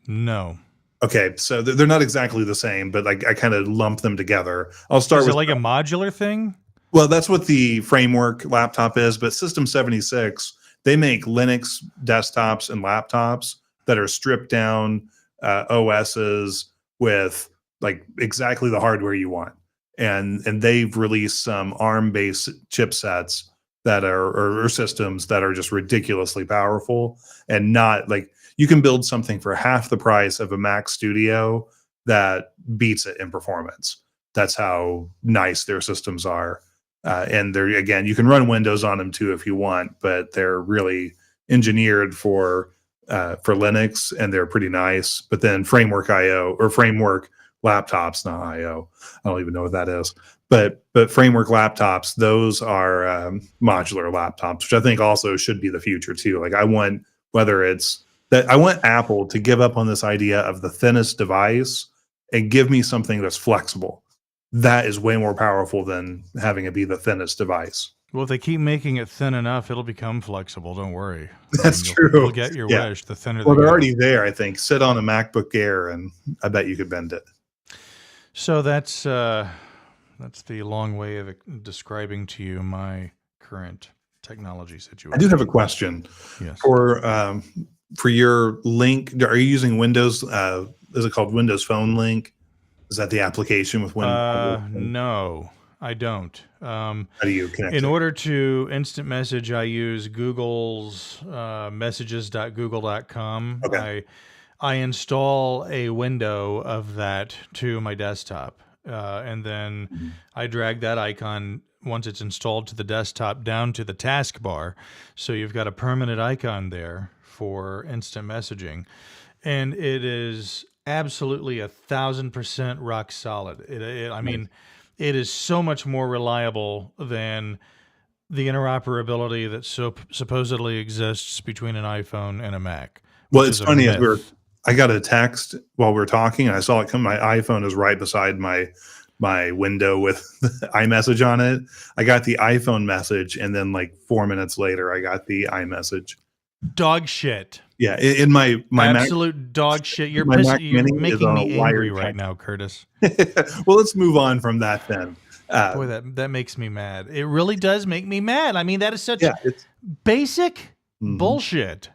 No. Okay, so they're not exactly the same, but like I kind of lump them together. I'll start Is with it like a modular thing? well, that's what the Framework laptop is, but System 76, they make Linux desktops and laptops that are stripped down OSs with like exactly the hardware you want. And they've released some ARM-based chipsets that are or systems that are just ridiculously powerful, and not like you can build something for half the price of a Mac Studio that beats it in performance. That's how nice their systems are. And they're, again, you can run Windows on them too if you want, but they're really engineered for Linux, and they're pretty nice. But then Framework IO or Framework laptops, not IO, I don't even know what that is. But Framework laptops, those are modular laptops, which I think also should be the future too. Like I want Apple to give up on this idea of the thinnest device and give me something that's flexible. That is way more powerful than having it be the thinnest device. Well, if they keep making it thin enough, it'll become flexible. Don't worry. That's true. You'll get your wish. The thinner. Well, they're already there. I think. Sit on a MacBook Air, and I bet you could bend it. So that's the long way of describing to you my current technology situation. I do have a question. Yes. For your link, are you using Windows? Is it called Windows Phone Link? Is that the application with Windows? No, I don't. How do you connect? In order to instant message, I use Google's messages.google.com. Okay. I install a window of that to my desktop, and then I drag that icon, once it's installed to the desktop, down to the taskbar. So you've got a permanent icon there for instant messaging, and it is absolutely 1,000% rock solid. I mean, it is so much more reliable than the interoperability that supposedly exists between an iPhone and a Mac. Well, it's funny, I got a text while we were talking, and I saw it come. My iPhone is right beside my window with iMessage on it. I got the iPhone message, and then like 4 minutes later, I got the iMessage. Dog shit. Yeah, in my absolute Mac, dog shit. You're my Mac you're Mini making me angry wired right now, Curtis. Well, let's move on from that then. Boy, that makes me mad. It really does make me mad. I mean, that is such it's basic bullshit.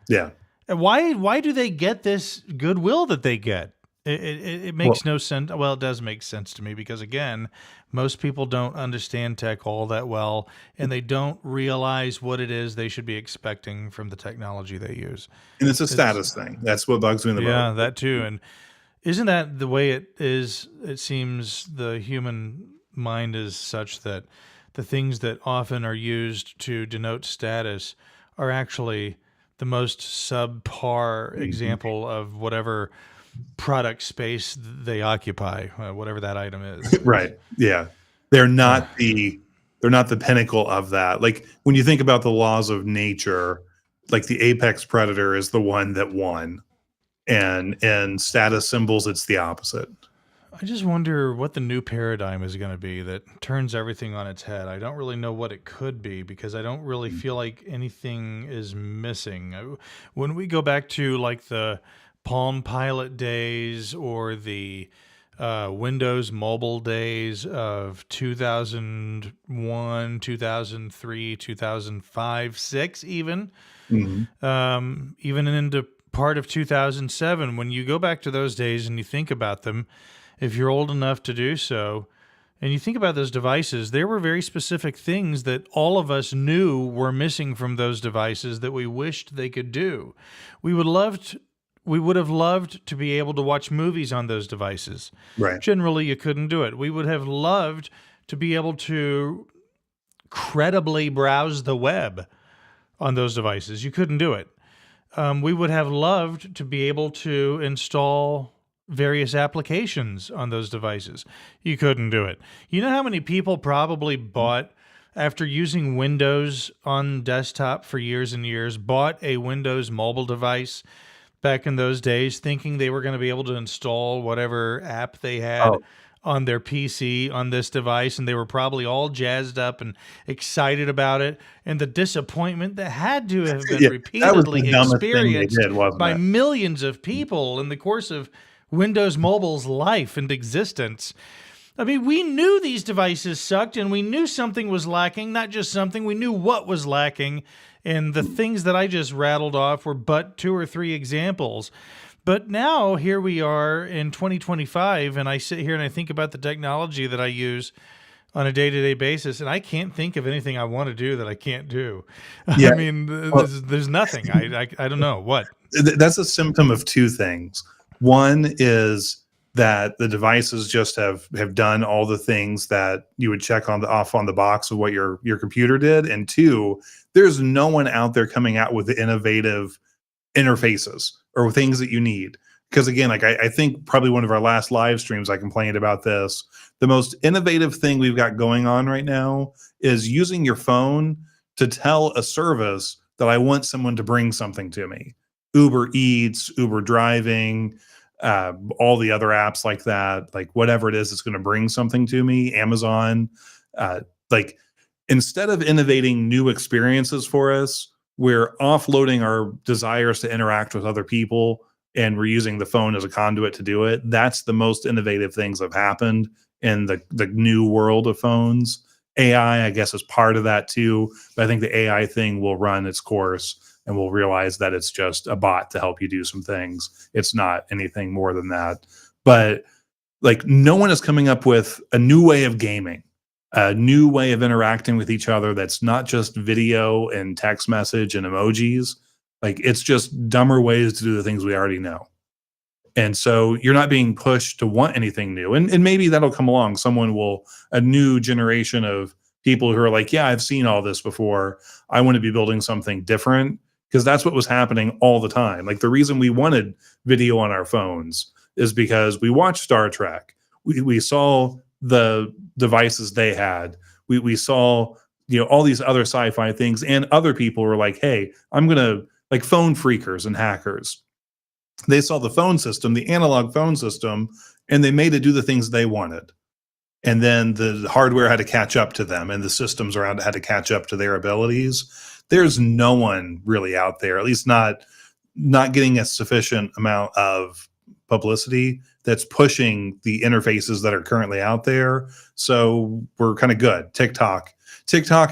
Yeah. And why do they get this goodwill that they get? It makes no sense. Well, it does make sense to me because, again, most people don't understand tech all that well, and they don't realize what it is they should be expecting from the technology they use. And it's a status thing. That's what bugs me the most. Yeah, that too. And isn't that the way it is? It seems the human mind is such that the things that often are used to denote status are actually the most subpar example of whatever product space they occupy, whatever that item is. Right. Yeah. They're not the pinnacle of that. Like when you think about the laws of nature, like the apex predator is the one that won, and status symbols, it's the opposite. I just wonder what the new paradigm is going to be that turns everything on its head. I don't really know what it could be because I don't really feel like anything is missing. When we go back to like the Palm Pilot days or the Windows Mobile days of 2001, 2003, 2005, 6 even, even into part of 2007, when you go back to those days and you think about them, if you're old enough to do so, and you think about those devices, there were very specific things that all of us knew were missing from those devices that we wished they could do. We would have loved to be able to watch movies on those devices. Right. Generally, you couldn't do it. We would have loved to be able to credibly browse the web on those devices. You couldn't do it. We would have loved to be able to install various applications on those devices. You couldn't do it. You know how many people probably bought after using Windows on desktop for years and years, bought a Windows mobile device back in those days, thinking they were going to be able to install whatever app they had Oh, on their PC on this device. And they were probably all jazzed up and excited about it. And the disappointment that had to have been yeah, that was the repeatedly dumbest thing they experienced did, wasn't by it? millions of people in the course of Windows Mobile's life and existence. I mean, we knew these devices sucked and we knew something was lacking, not just something, we knew what was lacking. And the things that I just rattled off were but 2 or 3 examples. But now here we are in 2025, and I sit here and I think about the technology that I use on a day-to-day basis, and I can't think of anything I want to do that I can't do. Yeah. I mean, Well, there's nothing. I don't know what. that's a symptom of two things. One is that the devices just have done all the things that you would check on the off on the box of what your computer did, and two, there's no one out there coming out with the innovative interfaces or things that you need. Because again, like I think probably one of our last live streams, I complained about this. The most innovative thing we've got going on right now is using your phone to tell a service that I want someone to bring something to me. Uber Eats, Uber Driving, all the other apps like that, like whatever it is that's going to bring something to me, Amazon. Like instead of innovating new experiences for us, we're offloading our desires to interact with other people and we're using the phone as a conduit to do it. That's the most innovative things have happened in the new world of phones. AI, I guess, is part of that too. But I think the AI thing will run its course and we'll realize that it's just a bot to help you do some things. It's not anything more than that. But like no one is coming up with a new way of gaming, a new way of interacting with each other that's not just video and text message and emojis. Like it's just dumber ways to do the things we already know. And so you're not being pushed to want anything new. And maybe that'll come along. A new generation of people who are like, yeah, I've seen all this before. I want to be building something different, because that's what was happening all the time. Like the reason we wanted video on our phones is because we watched Star Trek. We saw the devices they had. We saw, all these other sci-fi things, and other people were like, hey, I'm going to, like phone freakers and hackers. They saw the phone system, the analog phone system, and they made it do the things they wanted. And then the hardware had to catch up to them, and the systems around it had to catch up to their abilities. There's no one really out there, at least not getting a sufficient amount of publicity, that's pushing the interfaces that are currently out there. So we're kind of good. TikTok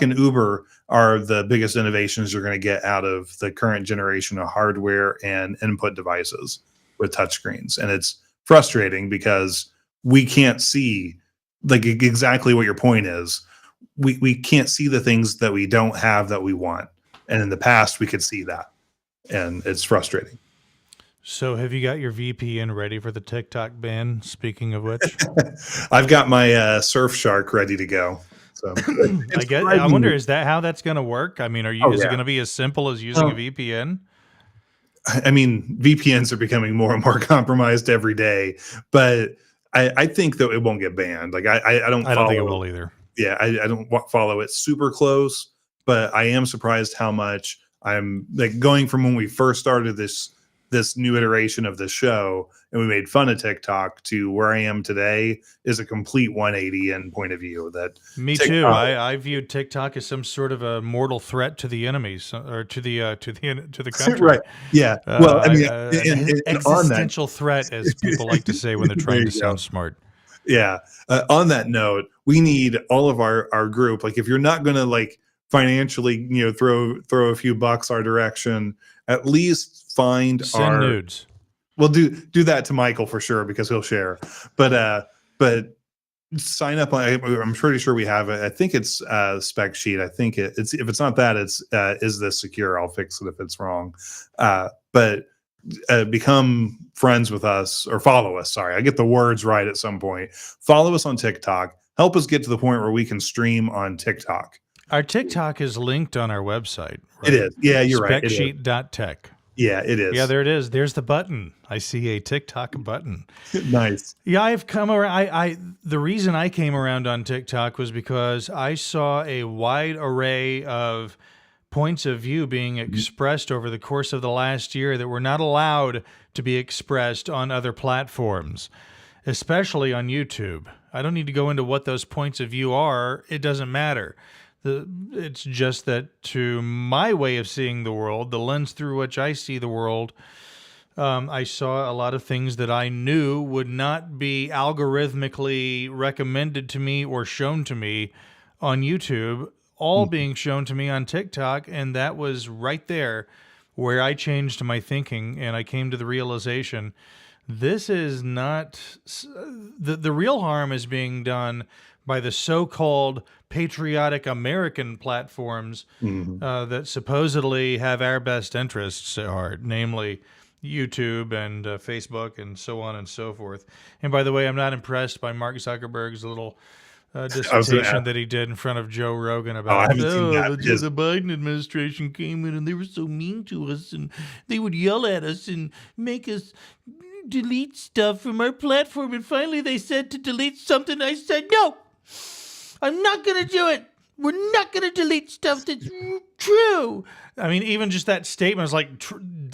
and Uber are the biggest innovations you're going to get out of the current generation of hardware and input devices with touchscreens. And it's frustrating because we can't see like exactly what your point is. We can't see the things that we don't have that we want. And in the past we could see that. And it's frustrating. So have you got your VPN ready for the TikTok ban? Speaking of which, I've got my Surfshark ready to go. So I wonder, is that how that's going to work? I mean, is it going to be as simple as using a VPN? I mean, VPNs are becoming more and more compromised every day, but I think that it won't get banned. Like I don't think it will either. Yeah, I don't follow it super close, but I am surprised how much I'm like going from when we first started this new iteration of the show and we made fun of TikTok to where I am today is a complete 180 in point of view. That me TikTok, too. I viewed TikTok as some sort of a mortal threat to the enemies or to the country. Right. Yeah. Well, I mean, an existential threat, as people like to say when they're trying to sound smart. Yeah. On that note, we need all of our group. Like, if you're not going to like financially, throw a few bucks our direction, at least send nudes. We'll do that to Michael for sure because he'll share. But sign up on. I'm pretty sure we have it. I think it's Spec Sheet. I think it's if it's not that, it's is this secure? I'll fix it if it's wrong. But become friends with us or follow us. Sorry, I get the words right at some point. Follow us on TikTok. Help us get to the point where we can stream on TikTok. Our TikTok is linked on our website. Right? It is. Yeah, you're right. Specsheet.tech. Yeah, it Yeah, is. there it is. There's the button. I see a TikTok button. Nice. Yeah, I've come around. The reason I came around on TikTok was because I saw a wide array of points of view being expressed over the course of the last year that were not allowed to be expressed on other platforms, especially on YouTube. I don't need to go into what those points of view are. It doesn't matter. It's just that to my way of seeing the world, the lens through which I see the world, I saw a lot of things that I knew would not be algorithmically recommended to me or shown to me on YouTube, all Mhm. being shown to me on TikTok. And that was right there where I changed my thinking and I came to the realization this is not the real harm is being done by the so-called patriotic American platforms Mhm. that supposedly have our best interests at heart, namely YouTube and Facebook and so on and so forth. And by the way, I'm not impressed by Mark Zuckerberg's little I was going to ask. dissertation that he did in front of Joe Rogan Oh, I about haven't seen that. the Biden administration came in and they were so mean to us and they would yell at us and make us delete stuff from our platform. And finally they said to delete something. I said, no, I'm not going to do it. We're not going to delete stuff that's true. I mean, even just that statement is like,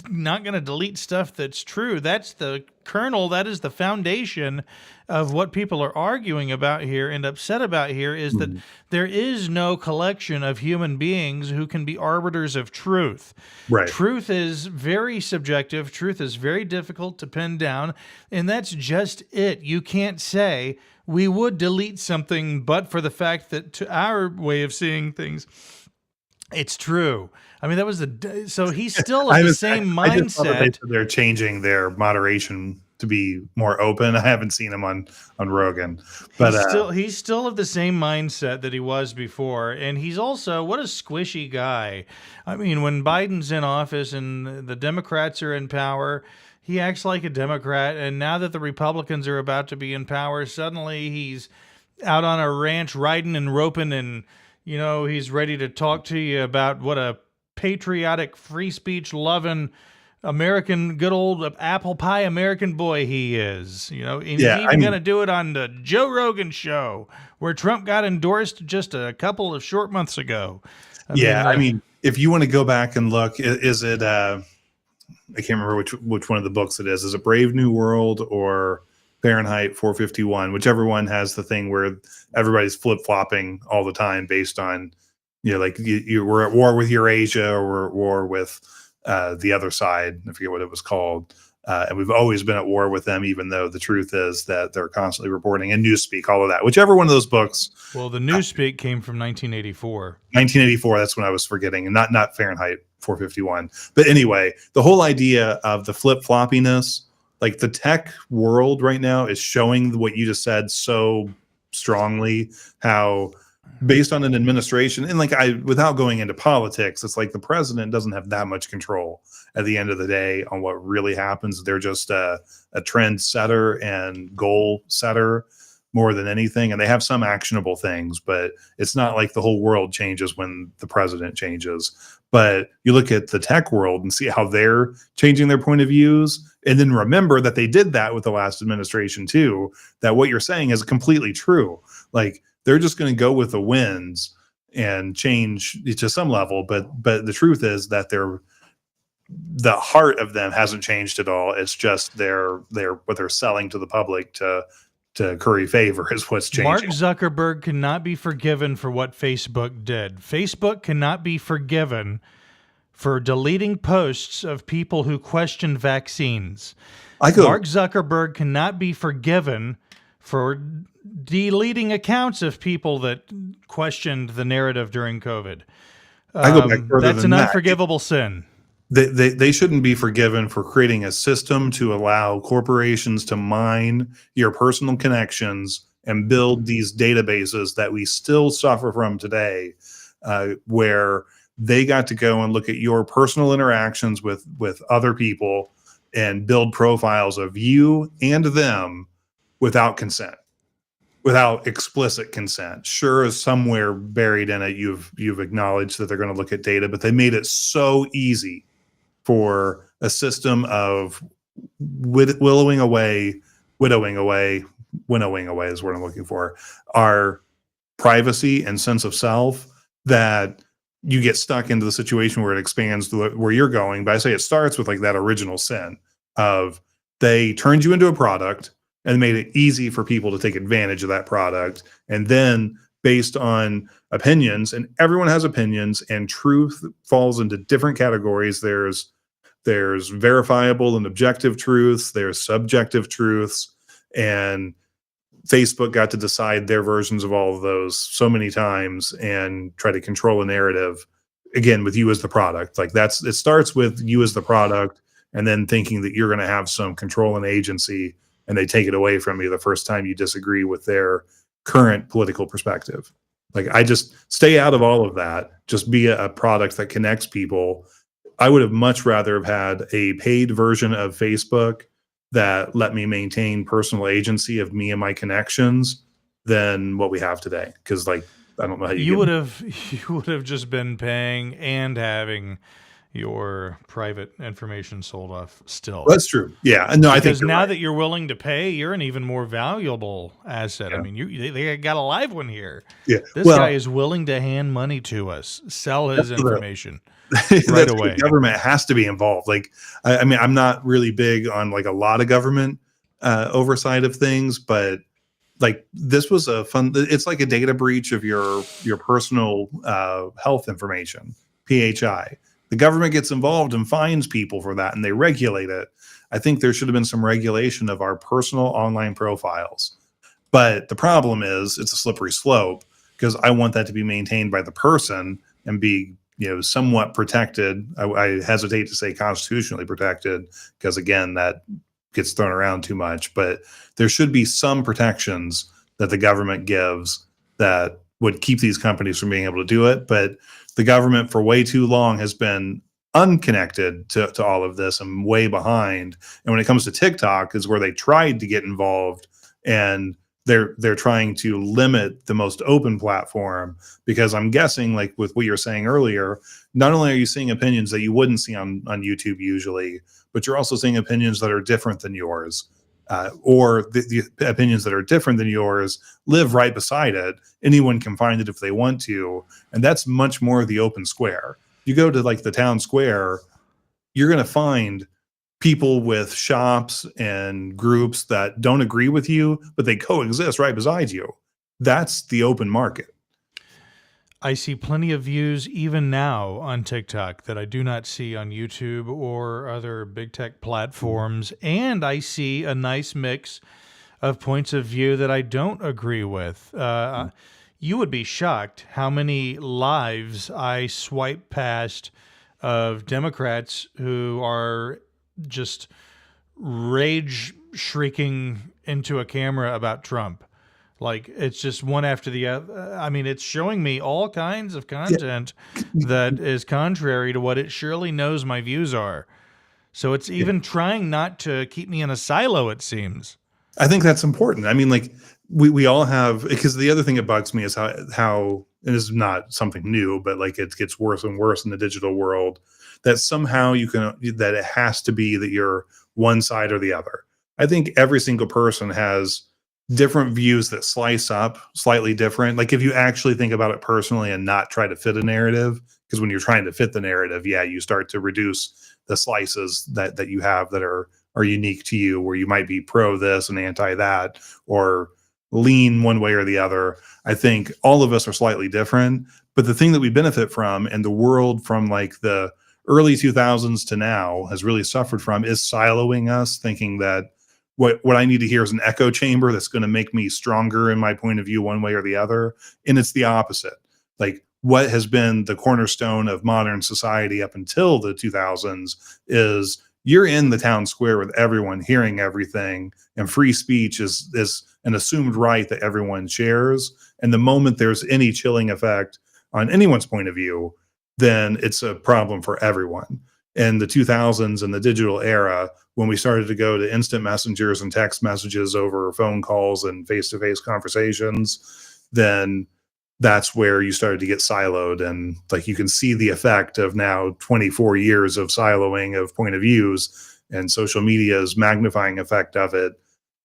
not going to delete stuff that's true. That's the kernel. That is the foundation of what people are arguing about here and upset about here is that Mhm. there is no collection of human beings who can be arbiters of truth. Right. Truth is very subjective. Truth is very difficult to pin down. And that's just it. You can't say, we would delete something, but for the fact that to our way of seeing things, it's true. I mean, that was so he's still of the same I just saw that mindset. they're changing their moderation to be more open. I haven't seen him on Rogan, but He's still of the same mindset that he was before, and he's also what a squishy guy. I mean, when Biden's in office and the Democrats are in power, he acts like a Democrat, and now that the Republicans are about to be in power, suddenly he's out on a ranch riding and roping, and he's ready to talk to you about what a patriotic, free speech loving American, good old apple pie American boy he is, and he's yeah, I even going mean, to do it on the Joe Rogan show where Trump got endorsed just a couple of short months ago. I mean, if you want to go back and look, is it? I can't remember which one of the books it is. Is it Brave New World or Fahrenheit 451? Whichever one has the thing where everybody's flip flopping all the time based on, like you were at war with Eurasia or we're at war with the other side. I forget what it was called. And we've always been at war with them, even though the truth is that they're constantly reporting and Newspeak, all of that. Whichever one of those books. Well, the Newspeak came from 1984. 1984. That's when I was forgetting, and not Fahrenheit 451. But anyway, the whole idea of the flip floppiness, like the tech world right now, is showing what you just said so strongly. How based on an administration, and without going into politics, it's like the president doesn't have that much control at the end of the day on what really happens. They're just a trend setter and goal setter more than anything. And they have some actionable things, but it's not like the whole world changes when the president changes. But you look at the tech world and see how they're changing their point of views. And then remember that they did that with the last administration too, that what you're saying is completely true. Like they're just going to go with the winds and change to some level. But the truth is that the heart of them hasn't changed at all. It's just what they're selling to the public to curry favor is what's changing. Mark Zuckerberg cannot be forgiven for what Facebook did. Facebook cannot be forgiven for deleting posts of people who questioned vaccines. Mark Zuckerberg cannot be forgiven for deleting accounts of people that questioned the narrative during COVID. I go back further That's than an that. unforgivable sin. They shouldn't be forgiven for creating a system to allow corporations to mine your personal connections and build these databases that we still suffer from today, where they got to go and look at your personal interactions with other people and build profiles of you and them without consent, without explicit consent. Sure, somewhere buried in it, you've acknowledged that they're going to look at data, but they made it so easy for a system of winnowing away is what I'm looking for, our privacy and sense of self, that you get stuck into the situation where it expands to where you're going. But I say it starts with like that original sin of they turned you into a product and made it easy for people to take advantage of that product. And then based on opinions, and everyone has opinions, and truth falls into different categories. There's verifiable and objective truths, there's subjective truths, and Facebook got to decide their versions of all of those so many times and try to control a narrative, again, with you as the product. Like it starts with you as the product, and then thinking that you're going to have some control and agency, and they take it away from you the first time you disagree with their current political perspective. Like, I just stay out of all of that. Just be a product that connects people. I would have much rather have had a paid version of Facebook that let me maintain personal agency of me and my connections than what we have today. Because, like, I don't know how you would have just been paying and having your private information sold off still. That's true. Yeah. No, I think because now that you're willing to pay, you're an even more valuable asset. Yeah. I mean, they got a live one here. Yeah. This guy is willing to hand money to us, sell his information right away. Government has to be involved. Like, I mean, I'm not really big on like a lot of government oversight of things, but like this was it's like a data breach of your personal health information, PHI. The government gets involved and fines people for that, and they regulate it. I think there should have been some regulation of our personal online profiles. But the problem is it's a slippery slope, because I want that to be maintained by the person and be, somewhat protected. I hesitate to say constitutionally protected, because again, that gets thrown around too much, but there should be some protections that the government gives that would keep these companies from being able to do it. But the government for way too long has been unconnected to all of this and way behind. And when it comes to TikTok is where they tried to get involved, and they're trying to limit the most open platform, because I'm guessing, like with what you're saying earlier, not only are you seeing opinions that you wouldn't see on YouTube usually, but you're also seeing opinions that are different than yours, or the opinions that are different than yours live right beside it. Anyone can find it if they want to. And that's much more the open square. You go to like the town square, you're going to find people with shops and groups that don't agree with you, but they coexist right beside you. That's the open market. I see plenty of views even now on TikTok that I do not see on YouTube or other big tech platforms. And I see a nice mix of points of view that I don't agree with. You would be shocked how many lives I swipe past of Democrats who are just rage shrieking into a camera about Trump. Like, it's just one after the other. I mean, it's showing me all kinds of content that is contrary to what it surely knows my views are. So it's even trying not to keep me in a silo, it seems. I think that's important. I mean, like, we all have, because the other thing that bugs me is how and this is not something new, but like it gets worse and worse in the digital world, that somehow that it has to be that you're one side or the other. I think every single person has different views that slice up slightly different. Like, if you actually think about it personally and not try to fit a narrative, because when you're trying to fit the narrative, you start to reduce the slices that you have that are unique to you, where you might be pro this and anti that, or lean one way or the other. I think all of us are slightly different, but the thing that we benefit from, and the world from like the early 2000s to now has really suffered from, is siloing us, thinking that what I need to hear is an echo chamber that's going to make me stronger in my point of view one way or the other. And it's the opposite. Like, what has been the cornerstone of modern society up until the 2000s is you're in the town square with everyone hearing everything, and free speech is an assumed right that everyone shares. And the moment there's any chilling effect on anyone's point of view, then it's a problem for everyone. In the 2000s and the digital era, when we started to go to instant messengers and text messages over phone calls and face-to-face conversations, then that's where you started to get siloed. And like you can see the effect of now 24 years of siloing of point of views and social media's magnifying effect of it.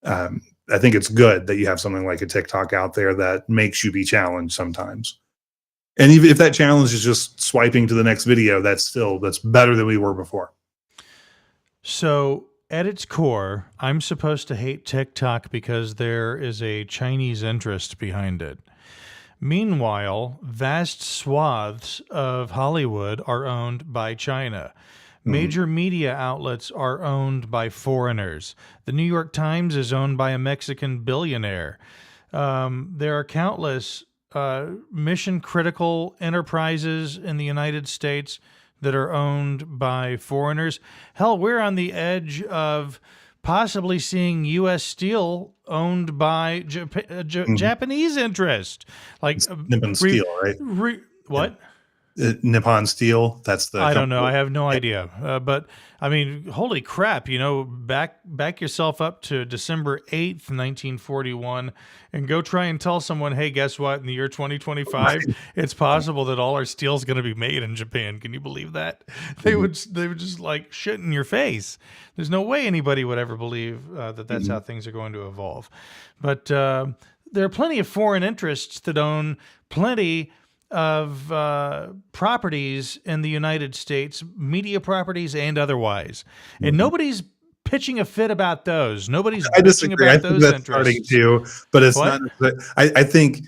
I think it's good that you have something like a TikTok out there that makes you be challenged sometimes. And even if that challenge is just swiping to the next video, that's better than we were before. So, at its core, I'm supposed to hate TikTok because there is a Chinese interest behind it. Meanwhile, vast swaths of Hollywood are owned by China. Major media outlets are owned by foreigners. The New York Times is owned by a Mexican billionaire. There are countless mission critical enterprises in the United States that are owned by foreigners. Hell, we're on the edge of possibly seeing U.S. Steel owned by Japanese interest. Like Nippon Steel, right? What? Nippon Steel. That's the. I don't know. I have no idea. But I mean, holy crap! Back yourself up to December 8th, 1941, and go try and tell someone, hey, guess what? In the year 2025, it's possible that all our steel is going to be made in Japan. Can you believe that? They would just like shit in your face. There's no way anybody would ever believe that that's how things are going to evolve. But there are plenty of foreign interests that own plenty of properties in the United States, media properties and otherwise, and nobody's pitching a fit about those. Nobody's bitching about those interests. Starting to, but it's What? not. I think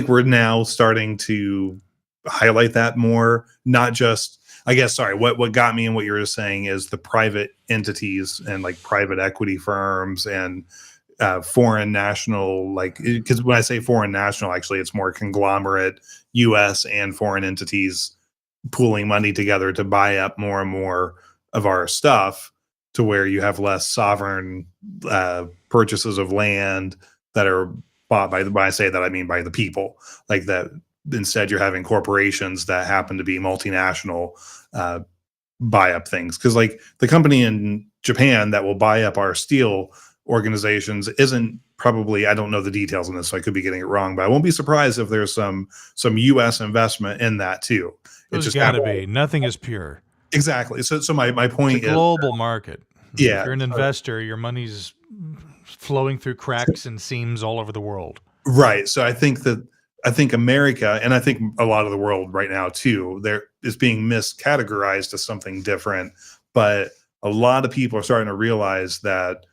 we're now starting to highlight that more. Not just. I guess. Sorry. What got me and what you were saying is the private entities and like private equity firms and foreign national, like, because when I say foreign national, actually it's more conglomerate U.S. and foreign entities pooling money together to buy up more and more of our stuff, to where you have less sovereign purchases of land that are bought by when I say that, I mean by the people, like that. Instead, you're having corporations that happen to be multinational buy up things, because like the company in Japan that will buy up our steel organizations isn't probably, I don't know the details on this, so I could be getting it wrong, but I won't be surprised if there's some U.S. investment in that too. There's got to be. Nothing is pure. Exactly. So my point It's a global market. Yeah. If you're an investor, your money's flowing through cracks and seams all over the world. Right. So I think America, and I think a lot of the world right now too, there is being miscategorized as something different, but a lot of people are starting to realize that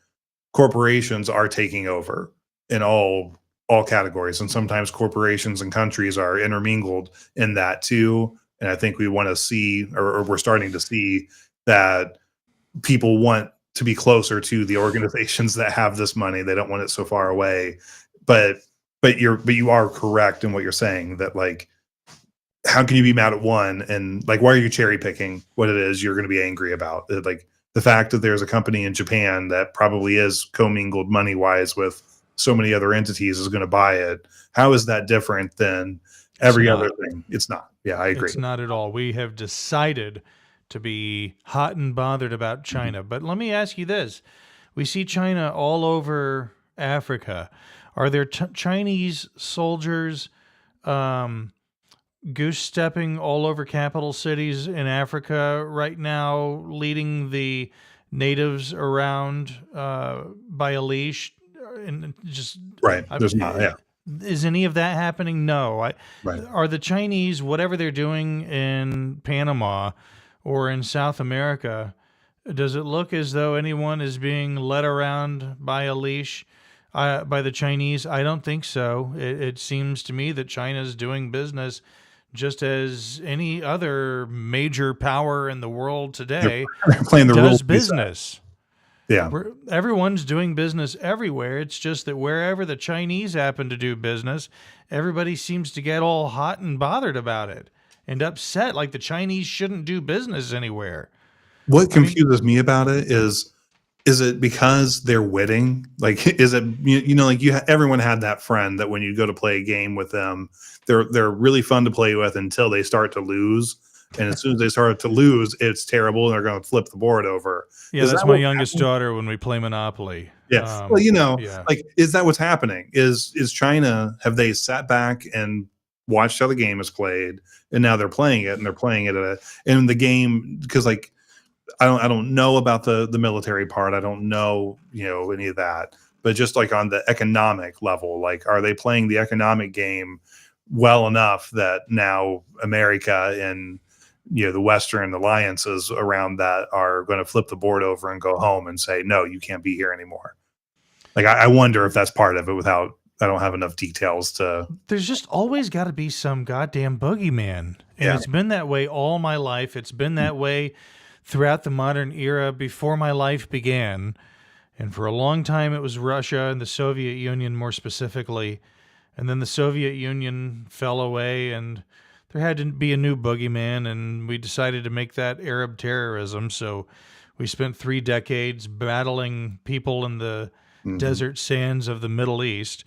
corporations are taking over in all categories, and sometimes corporations and countries are intermingled in that too. And I think we want to see, or we're starting to see, that people want to be closer to the organizations that have this money. They don't want it so far away. But you are correct in what you're saying, that like, how can you be mad at one, and like, why are you cherry picking what it is you're going to be angry about? Like the fact that there's a company in Japan that probably is commingled money wise with so many other entities is going to buy it. How is that different than every other thing? It's not. Yeah, I agree. It's not at all. We have decided to be hot and bothered about China. But let me ask you this. We see China all over Africa. Are there Chinese soldiers goose-stepping all over capital cities in Africa right now, leading the natives around by a leash? And just right. There's not. Yeah. Is any of that happening? No. Right. Are the Chinese, whatever they're doing in Panama or in South America, does it look as though anyone is being led around by a leash by the Chinese? I don't think so. It seems to me that China is doing business just as any other major power in the world today playing the does business. Yeah. Everyone's doing business everywhere. It's just that wherever the Chinese happen to do business, everybody seems to get all hot and bothered about it and upset, like the Chinese shouldn't do business anywhere. What confuses me about it is it because they're witting? Like, is it, like everyone had that friend that when you go to play a game with them, they're really fun to play with until they start to lose. And as soon as they start to lose, it's terrible, and they're going to flip the board over. Yeah, that's my youngest daughter when we play Monopoly. Yeah. Well, like, is that what's happening? Is China, have they sat back and watched how the game is played, and now they're playing it, and they're playing it in the game, because like I don't know about the military part. I don't know, any of that. But just like on the economic level, like, are they playing the economic game well enough that now America and the Western alliances around that are going to flip the board over and go home and say, no, you can't be here anymore. Like, I wonder if that's part of it. I don't have enough details to. There's just always got to be some goddamn boogeyman. And it's been that way all my life. It's been that way throughout the modern era before my life began. And for a long time, it was Russia and the Soviet Union more specifically. And then the Soviet Union fell away, and there had to be a new boogeyman, and we decided to make that Arab terrorism. So we spent 3 decades battling people in the desert sands of the Middle East.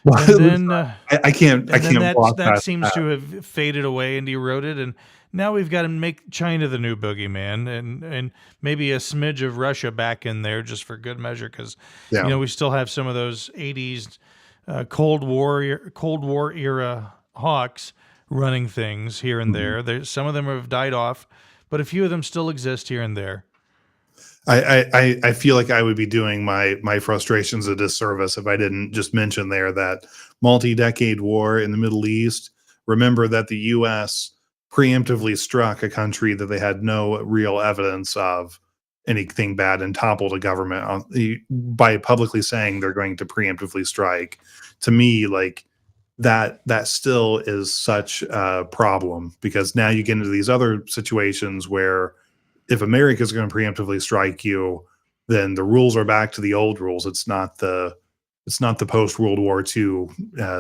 Well, and then I can't that seems to have faded away and eroded, and now we've got to make China the new boogeyman, and maybe a smidge of Russia back in there just for good measure, because we still have some of those 80s Cold War era hawks running things here and there. Some of them have died off, but a few of them still exist here and there. I feel like I would be doing my frustrations a disservice if I didn't just mention there that multi-decade war in the Middle East. Remember that the U.S. preemptively struck a country that they had no real evidence of anything bad, and toppled a government by publicly saying they're going to preemptively strike. To me, like, that still is such a problem, because now you get into these other situations where if America is going to preemptively strike you, then the rules are back to the old rules. It's not the post World War II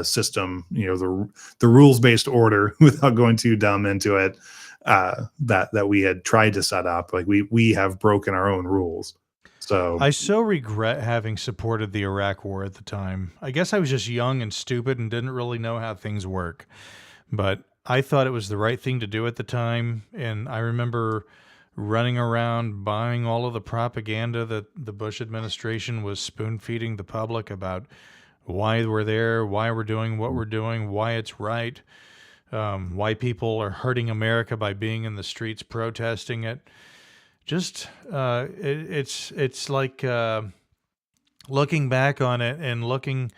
system, the rules based order, without going too dumb into it, that we had tried to set up. Like, we have broken our own rules. So I so regret having supported the Iraq War at the time. I guess I was just young and stupid and didn't really know how things work, but I thought it was the right thing to do at the time. And I remember running around buying all of the propaganda that the Bush administration was spoon-feeding the public about why we're there, why we're doing what we're doing, why it's right, why people are hurting America by being in the streets protesting it. Just it's like looking back on it and looking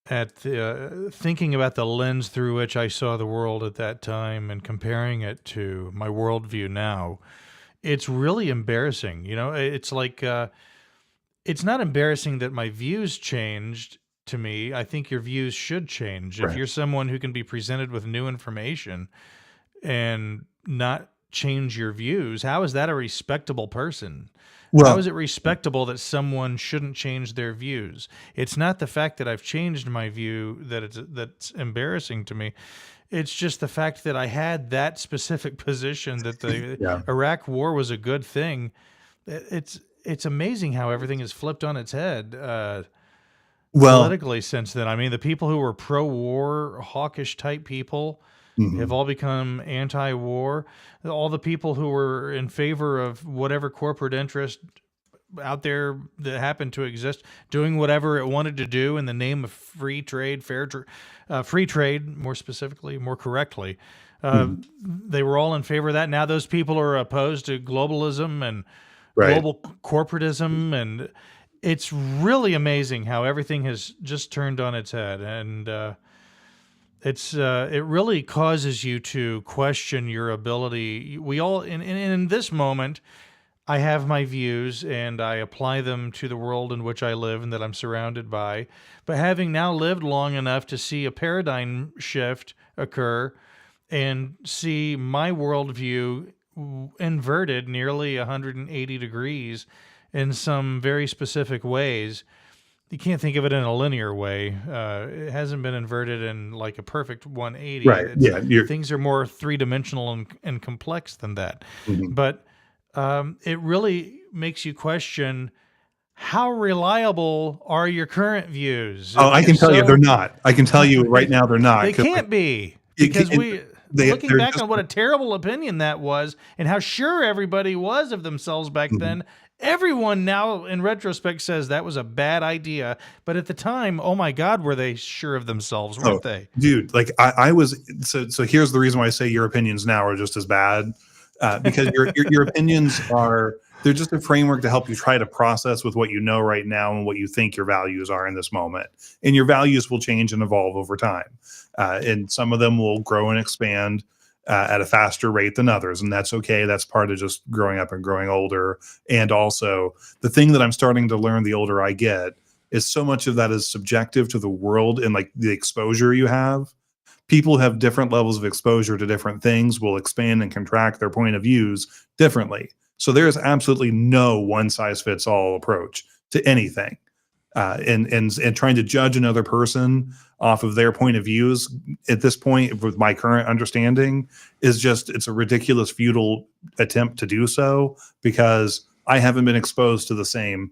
at thinking about the lens through which I saw the world at that time and comparing it to my worldview now. It's really embarrassing. It's like it's not embarrassing that my views changed. To me, I think your views should change. Right. If you're someone who can be presented with new information and not change your views, how is that a respectable person? Well, how is it respectable that someone shouldn't change their views? It's not the fact that I've changed my view that's embarrassing to me. It's just the fact that I had that specific position that the Iraq War was a good thing. It's amazing how everything is flipped on its head politically since then. I mean, the people who were pro-war, hawkish type people have all become anti-war. All the people who were in favor of whatever corporate interest out there that happened to exist, doing whatever it wanted to do in the name of free trade, free trade, more specifically, more correctly. They were all in favor of that. Now those people are opposed to globalism and global corporatism, and it's really amazing how everything has just turned on its head. And it really causes you to question your ability. We all, in this moment, I have my views and I apply them to the world in which I live and that I'm surrounded by. But having now lived long enough to see a paradigm shift occur and see my worldview inverted nearly 180 degrees in some very specific ways. You can't think of it in a linear way. It hasn't been inverted in like a perfect 180. Right. Things are more three-dimensional and complex than that. But it really makes you question, how reliable are your current views? Oh, I can tell you they're not. I can tell you right now they're not. They can't be. Because looking back on what a terrible opinion that was and how sure everybody was of themselves back then, Everyone now in retrospect says that was a bad idea, but at the time, oh my God, were they sure of themselves, weren't they? Dude, like I was so here's the reason why I say your opinions now are just as bad. Because your opinions are, they're just a framework to help you try to process with what you know right now and what you think your values are in this moment. And your values will change and evolve over time. And some of them will grow and expand at a faster rate than others. And that's okay. That's part of just growing up and growing older. And also, the thing that I'm starting to learn the older I get is so much of that is subjective to the world and like the exposure you have. People have different levels of exposure to different things, will expand and contract their point of views differently. So there is absolutely no one size fits all approach to anything. And trying to judge another person off of their point of views at this point, with my current understanding, is just, it's a ridiculous, futile attempt to do so, because I haven't been exposed to the same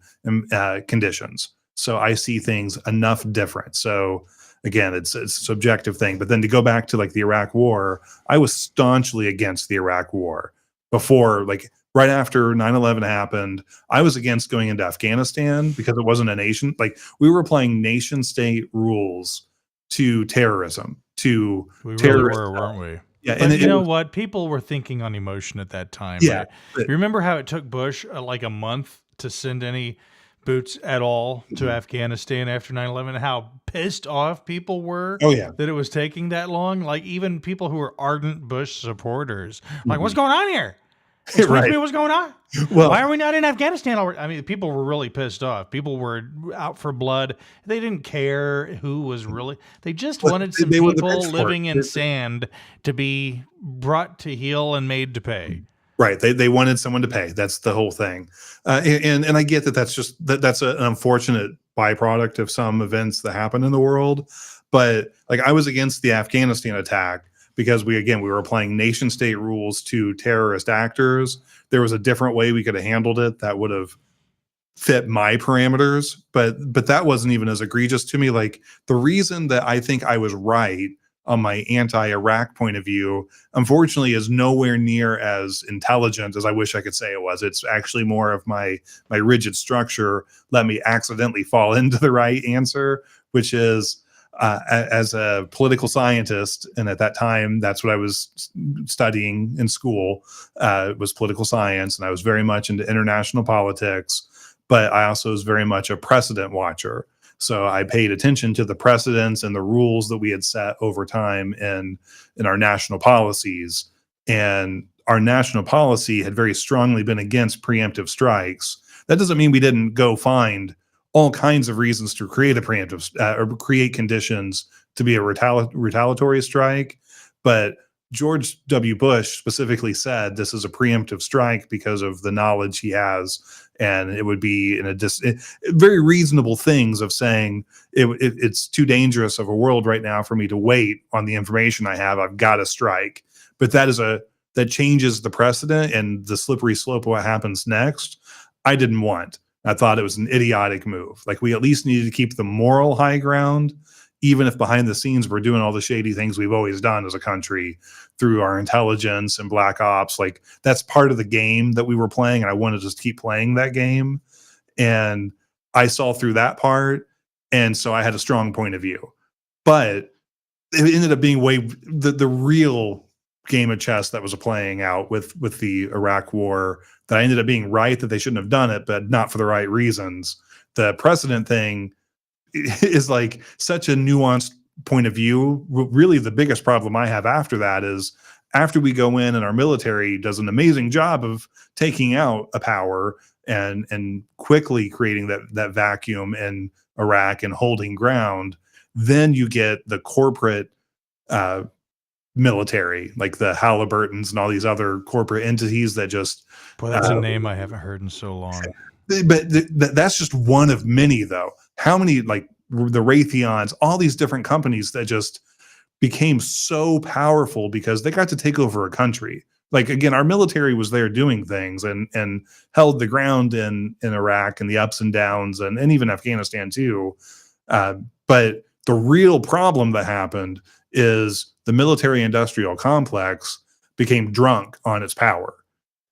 conditions. So I see things enough different. So again, it's a subjective thing. But then to go back to like the Iraq War, I was staunchly against the Iraq War before, like right after 9/11 happened. I was against going into Afghanistan because it wasn't a nation. Like we were applying nation state rules to terrorism, to We really terrorist were, weren't we? Yeah, But and you know what? People were thinking on emotion at that time. Yeah, Right? but- You remember how it took Bush like a month to send any boots at all to Afghanistan after 9/11? How pissed off people were Oh yeah, that it was taking that long? Like even people who were ardent Bush supporters, like, what's going on here? Explain to right. me what's going on. Well, Why are we not in Afghanistan already? I mean, people were really pissed off. People were out for blood. They didn't care who was really. They just But wanted some they were the people benchmark. living in sand to be brought to heel and made to pay. Right. They wanted someone to pay. That's the whole thing. And I get that that's just that's an unfortunate byproduct of some events that happen in the world. But like I was against the Afghanistan attack because we were applying nation state rules to terrorist actors. There was a different way we could have handled it that would have fit my parameters, but that wasn't even as egregious to me. Like the reason that I think I was right on my anti-Iraq point of view, unfortunately, is nowhere near as intelligent as I wish I could say it was. It's actually more of my rigid structure let me accidentally fall into the right answer, which is as a political scientist, and at that time, that's what I was studying in school, was political science, and I was very much into international politics, but I also was very much a precedent watcher. So I paid attention to the precedents and the rules that we had set over time in our national policies. And our national policy had very strongly been against preemptive strikes. That doesn't mean we didn't go find all kinds of reasons to create a preemptive or create conditions to be a retaliatory strike. But George W. Bush specifically said this is a preemptive strike because of the knowledge he has, and it would be in very reasonable things of saying it's too dangerous of a world right now for me to wait on the information I have. I've got to strike. But that changes the precedent and the slippery slope of what happens next. I didn't want. I thought it was an idiotic move. Like we at least needed to keep the moral high ground, even if behind the scenes we're doing all the shady things we've always done as a country through our intelligence and black ops. Like that's part of the game that we were playing, and I wanted to just keep playing that game. And I saw through that part, and so I had a strong point of view. But it ended up being the real game of chess that was playing out with the Iraq War, that I ended up being right that they shouldn't have done it, but not for the right reasons. The precedent thing is like such a nuanced point of view. Really, the biggest problem I have after that is after we go in and our military does an amazing job of taking out a power and quickly creating that vacuum in Iraq and holding ground, then you get the corporate military, like the Halliburtons and all these other corporate entities that just. Boy, that's a name I haven't heard in so long. But that's just one of many, though. How many, like the Raytheons, all these different companies that just became so powerful because they got to take over a country. Like, again, our military was there doing things and held the ground in Iraq and the ups and downs and even Afghanistan too. But the real problem that happened is the military industrial complex became drunk on its power.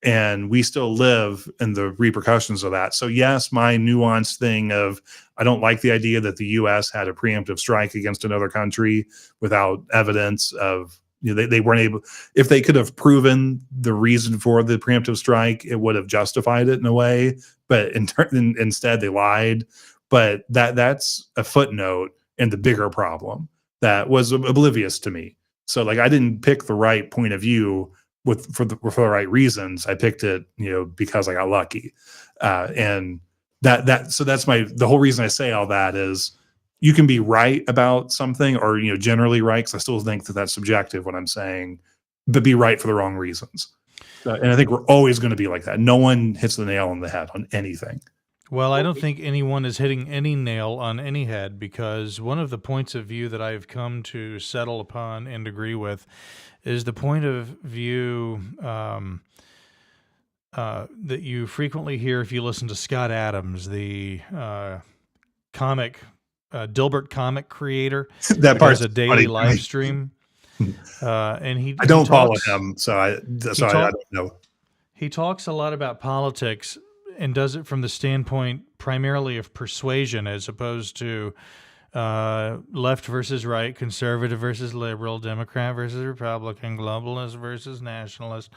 and we still live in the repercussions of that. So yes, my nuanced thing of I don't like the idea that the US had a preemptive strike against another country without evidence of, they weren't able, if they could have proven the reason for the preemptive strike, it would have justified it in a way, but instead they lied. But that's a footnote in the bigger problem that was oblivious to me. So like I didn't pick the right point of view for the right reasons. I picked it, because I got lucky, and so that's the whole reason I say all that is you can be right about something, or generally right, because I still think that that's subjective what I'm saying, but be right for the wrong reasons. And I think we're always going to be like that. No one hits the nail on the head on anything. Well, I don't think anyone is hitting any nail on any head, because one of the points of view that I've come to settle upon and agree with is the point of view that you frequently hear if you listen to Scott Adams, the comic, Dilbert comic creator, That part's has a daily funny to me. live stream. And I don't follow talks, him, so I don't know. He talks a lot about politics and does it from the standpoint primarily of persuasion, as opposed to left versus right, conservative versus liberal, Democrat versus Republican, globalist versus nationalist.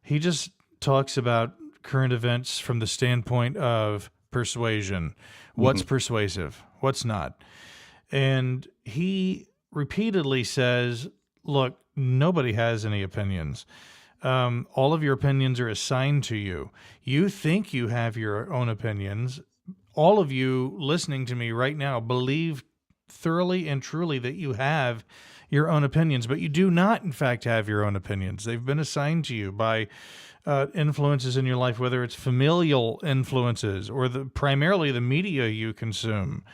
He just talks about current events from the standpoint of persuasion. What's persuasive? What's not? And he repeatedly says, look, nobody has any opinions. All of your opinions are assigned to you. You think you have your own opinions. All of you listening to me right now believe thoroughly and truly that you have your own opinions, but you do not, in fact, have your own opinions. They've been assigned to you by influences in your life, whether it's familial influences or primarily the media you consume.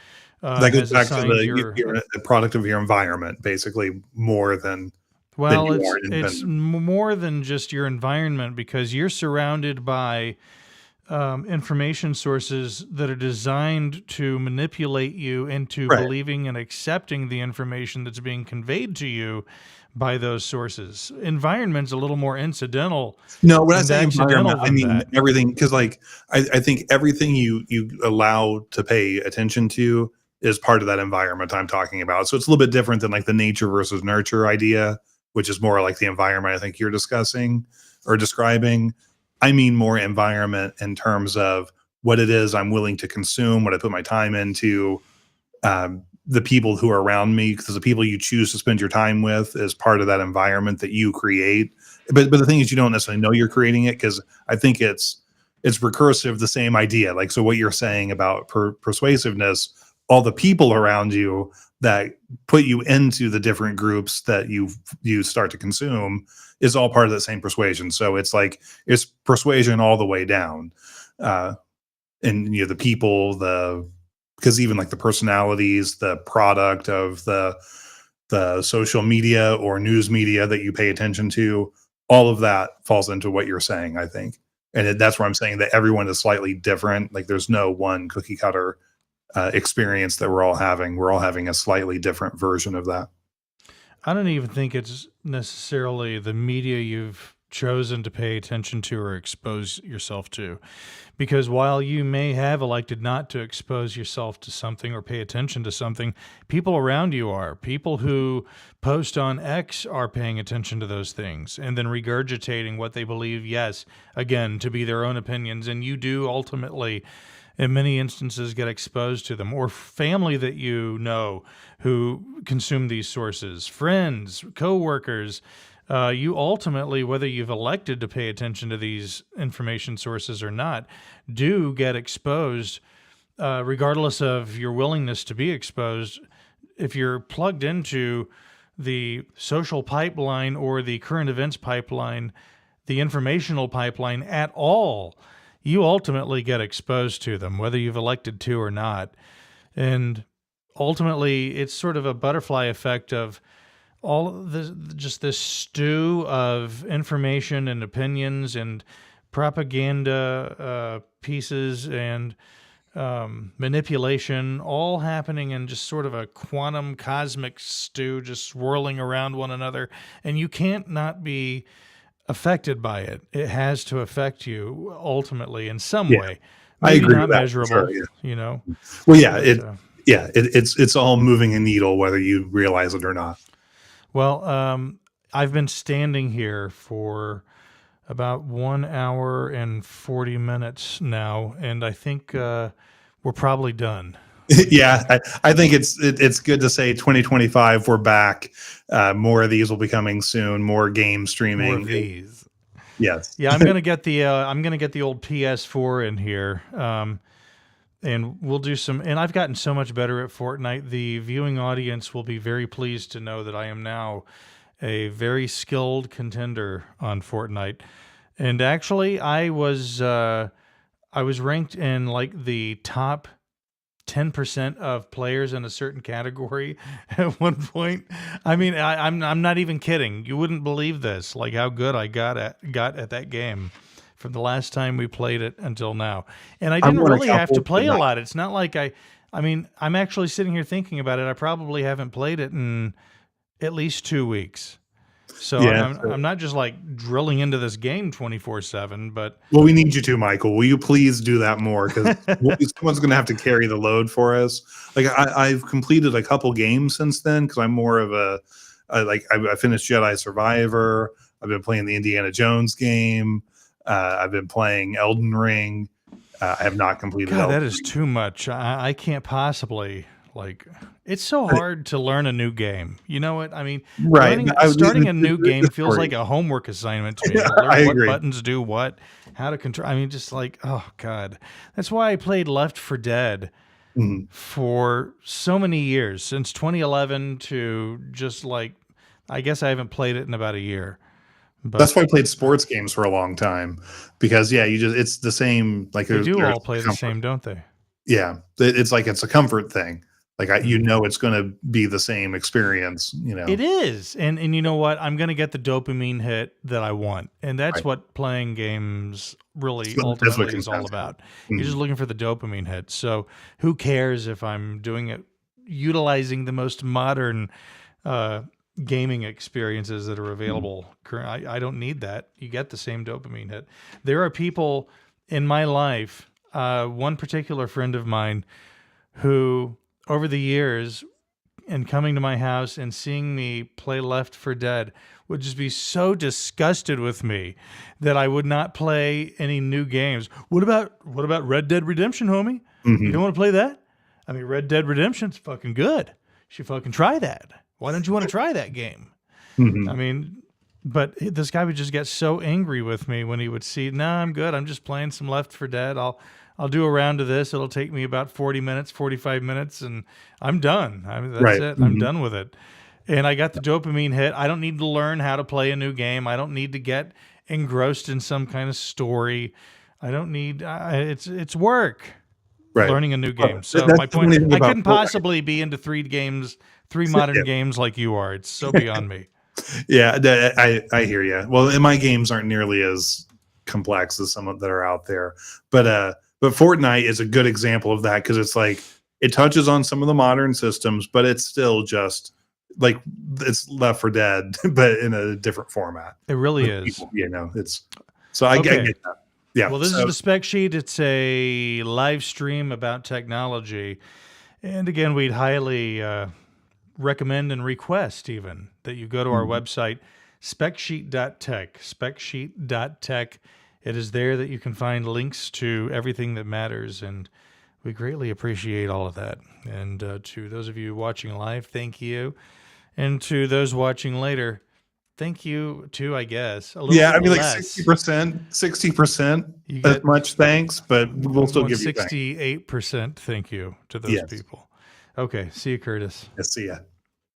That goes back to you're a product of your environment, basically, more than. Well, it's more than just your environment, because you're surrounded by information sources that are designed to manipulate you into believing and accepting the information that's being conveyed to you by those sources. Environment's a little more incidental. No, when I say environment, I mean everything, because like I think everything you allow to pay attention to is part of that environment I'm talking about. So it's a little bit different than like the nature versus nurture idea, which is more like the environment I think you're discussing or describing. I mean more environment in terms of what it is I'm willing to consume, what I put my time into, the people who are around me, because the people you choose to spend your time with is part of that environment that you create. But the thing is, you don't necessarily know you're creating it, because I think it's recursive, the same idea. Like, so what you're saying about persuasiveness, all the people around you that put you into the different groups that you start to consume is all part of the same persuasion. So it's like, it's persuasion all the way down. And the people, because even like the personalities, the product of the social media or news media that you pay attention to, all of that falls into what you're saying, I think. And that's where I'm saying that everyone is slightly different. Like there's no one cookie cutter experience that we're all having. We're all having a slightly different version of that. I don't even think it's necessarily the media you've chosen to pay attention to or expose yourself to, because while you may have elected not to expose yourself to something or pay attention to something, people around you are. People who post on X are paying attention to those things and then regurgitating what they believe, yes, again, to be their own opinions. And you do ultimately, in many instances, get exposed to them, or family that you know who consume these sources, friends, coworkers. You ultimately, whether you've elected to pay attention to these information sources or not, do get exposed, regardless of your willingness to be exposed. If you're plugged into the social pipeline or the current events pipeline, the informational pipeline at all, you ultimately get exposed to them, whether you've elected to or not. And ultimately, it's sort of a butterfly effect of all of this, just this stew of information and opinions and propaganda pieces and manipulation, all happening in just sort of a quantum cosmic stew, just swirling around one another. And you can't not be affected by it. It has to affect you ultimately in some Yeah, way. I Maybe agree not with that for sure. measurable, Yeah. you know. Well, yeah, But it's all moving a needle whether you realize it or not. well, I've been standing here for about 1 hour and 40 minutes now, and I think we're probably done. What do you Yeah, think? I think it's good to say 2025 we're back. More of these will be coming soon. More game More of streaming. these. Yes. Yeah, I'm gonna get the old PS4 in here, and we'll do some. And I've gotten so much better at Fortnite. The viewing audience will be very pleased to know that I am now a very skilled contender on Fortnite. And actually, I was ranked in like the top 10% of players in a certain category at one point. I mean, I'm not even kidding. You wouldn't believe this, like how good I got at that game from the last time we played it until now. And I I'm didn't won a really have to couple, but play a not. lot. It's not like I mean, I'm actually sitting here thinking about it. I probably haven't played it in at least 2 weeks. So Yeah. I'm not just like drilling into this game 24/7, but Well, we need you to, Michael. Will you please do that more? Because someone's going to have to carry the load for us. Like I've completed a couple games since then because I'm more of I finished Jedi Survivor. I've been playing the Indiana Jones game. I've been playing Elden Ring. I have not completed God, Elden that is Ring. too much. I can't possibly like. It's so hard to learn a new game. You know what I mean? Right. Starting a new game The feels like story. a homework assignment to me. To learn I what agree. buttons do what, how to control. I mean, just like, oh God, that's why I played Left 4 Dead Mhm. for so many years, since 2011 to just like, I guess I haven't played it in about a year. That's But why I played sports games for a long time because yeah, it's the same. Like they do there's all play the comfort. same, don't they? Yeah, it's like it's a comfort thing. Like you Mhm. know, it's going to be the same experience. You know, It is. And you know what? I'm going to get the dopamine hit that I want. And that's right? what playing games really That's what ultimately is all contents are. about. You're Mhm. just looking for the dopamine hit. So who cares if I'm doing it utilizing the most modern uh, gaming experiences that are Mhm. available? I don't need that. You get the same dopamine hit. There are people in my life, one particular friend of mine who over the years and coming to my house and seeing me play Left 4 Dead would just be so disgusted with me that I would not play any new games. What about Red Dead Redemption, homie? You don't Mhm. want to play that? I mean, Red Dead Redemption's fucking good. You should fucking try that. Why don't you want to try that game? I Mhm. mean, but this guy would just get so angry with me when he would see, nah, I'm good. I'm just playing some Left 4 Dead. I'll do a round of this. It'll take me about 40 minutes, 45 minutes, and I'm done. I mean, that's Right. it. I'm Mhm. done with it. And I got the dopamine hit. I don't need to learn how to play a new game. I don't need to get engrossed in some kind of story. I don't need it's work Right. learning a new Well, game. So that's my the point, funny thing I about couldn't Fortnite. possibly be into three modern games like you are. It's so beyond me. Yeah, I hear you. Well, and my games aren't nearly as complex as some that are out there, but Fortnite is a good example of that because it's like it touches on some of the modern systems, but it's still just like it's Left for Dead, but in a different format It really with is. people. You know, it's so I Okay. get that. Yeah. Well, this is So the spec sheet. It's a live stream about technology. And again, we'd highly recommend and request even that you go to our mhm. website, specsheet.tech. Specsheet.tech. It is there that you can find links to everything that matters. And we greatly appreciate all of that. And to those of you watching live, thank you. And to those watching later, thank you too, I guess. A little Yeah, I bit mean like less. 60%, 60% You as get much thanks, but we'll I'm still going give you thanks. 68% thank you to those Yes. people. Okay, see you, Curtis. Yes. See ya.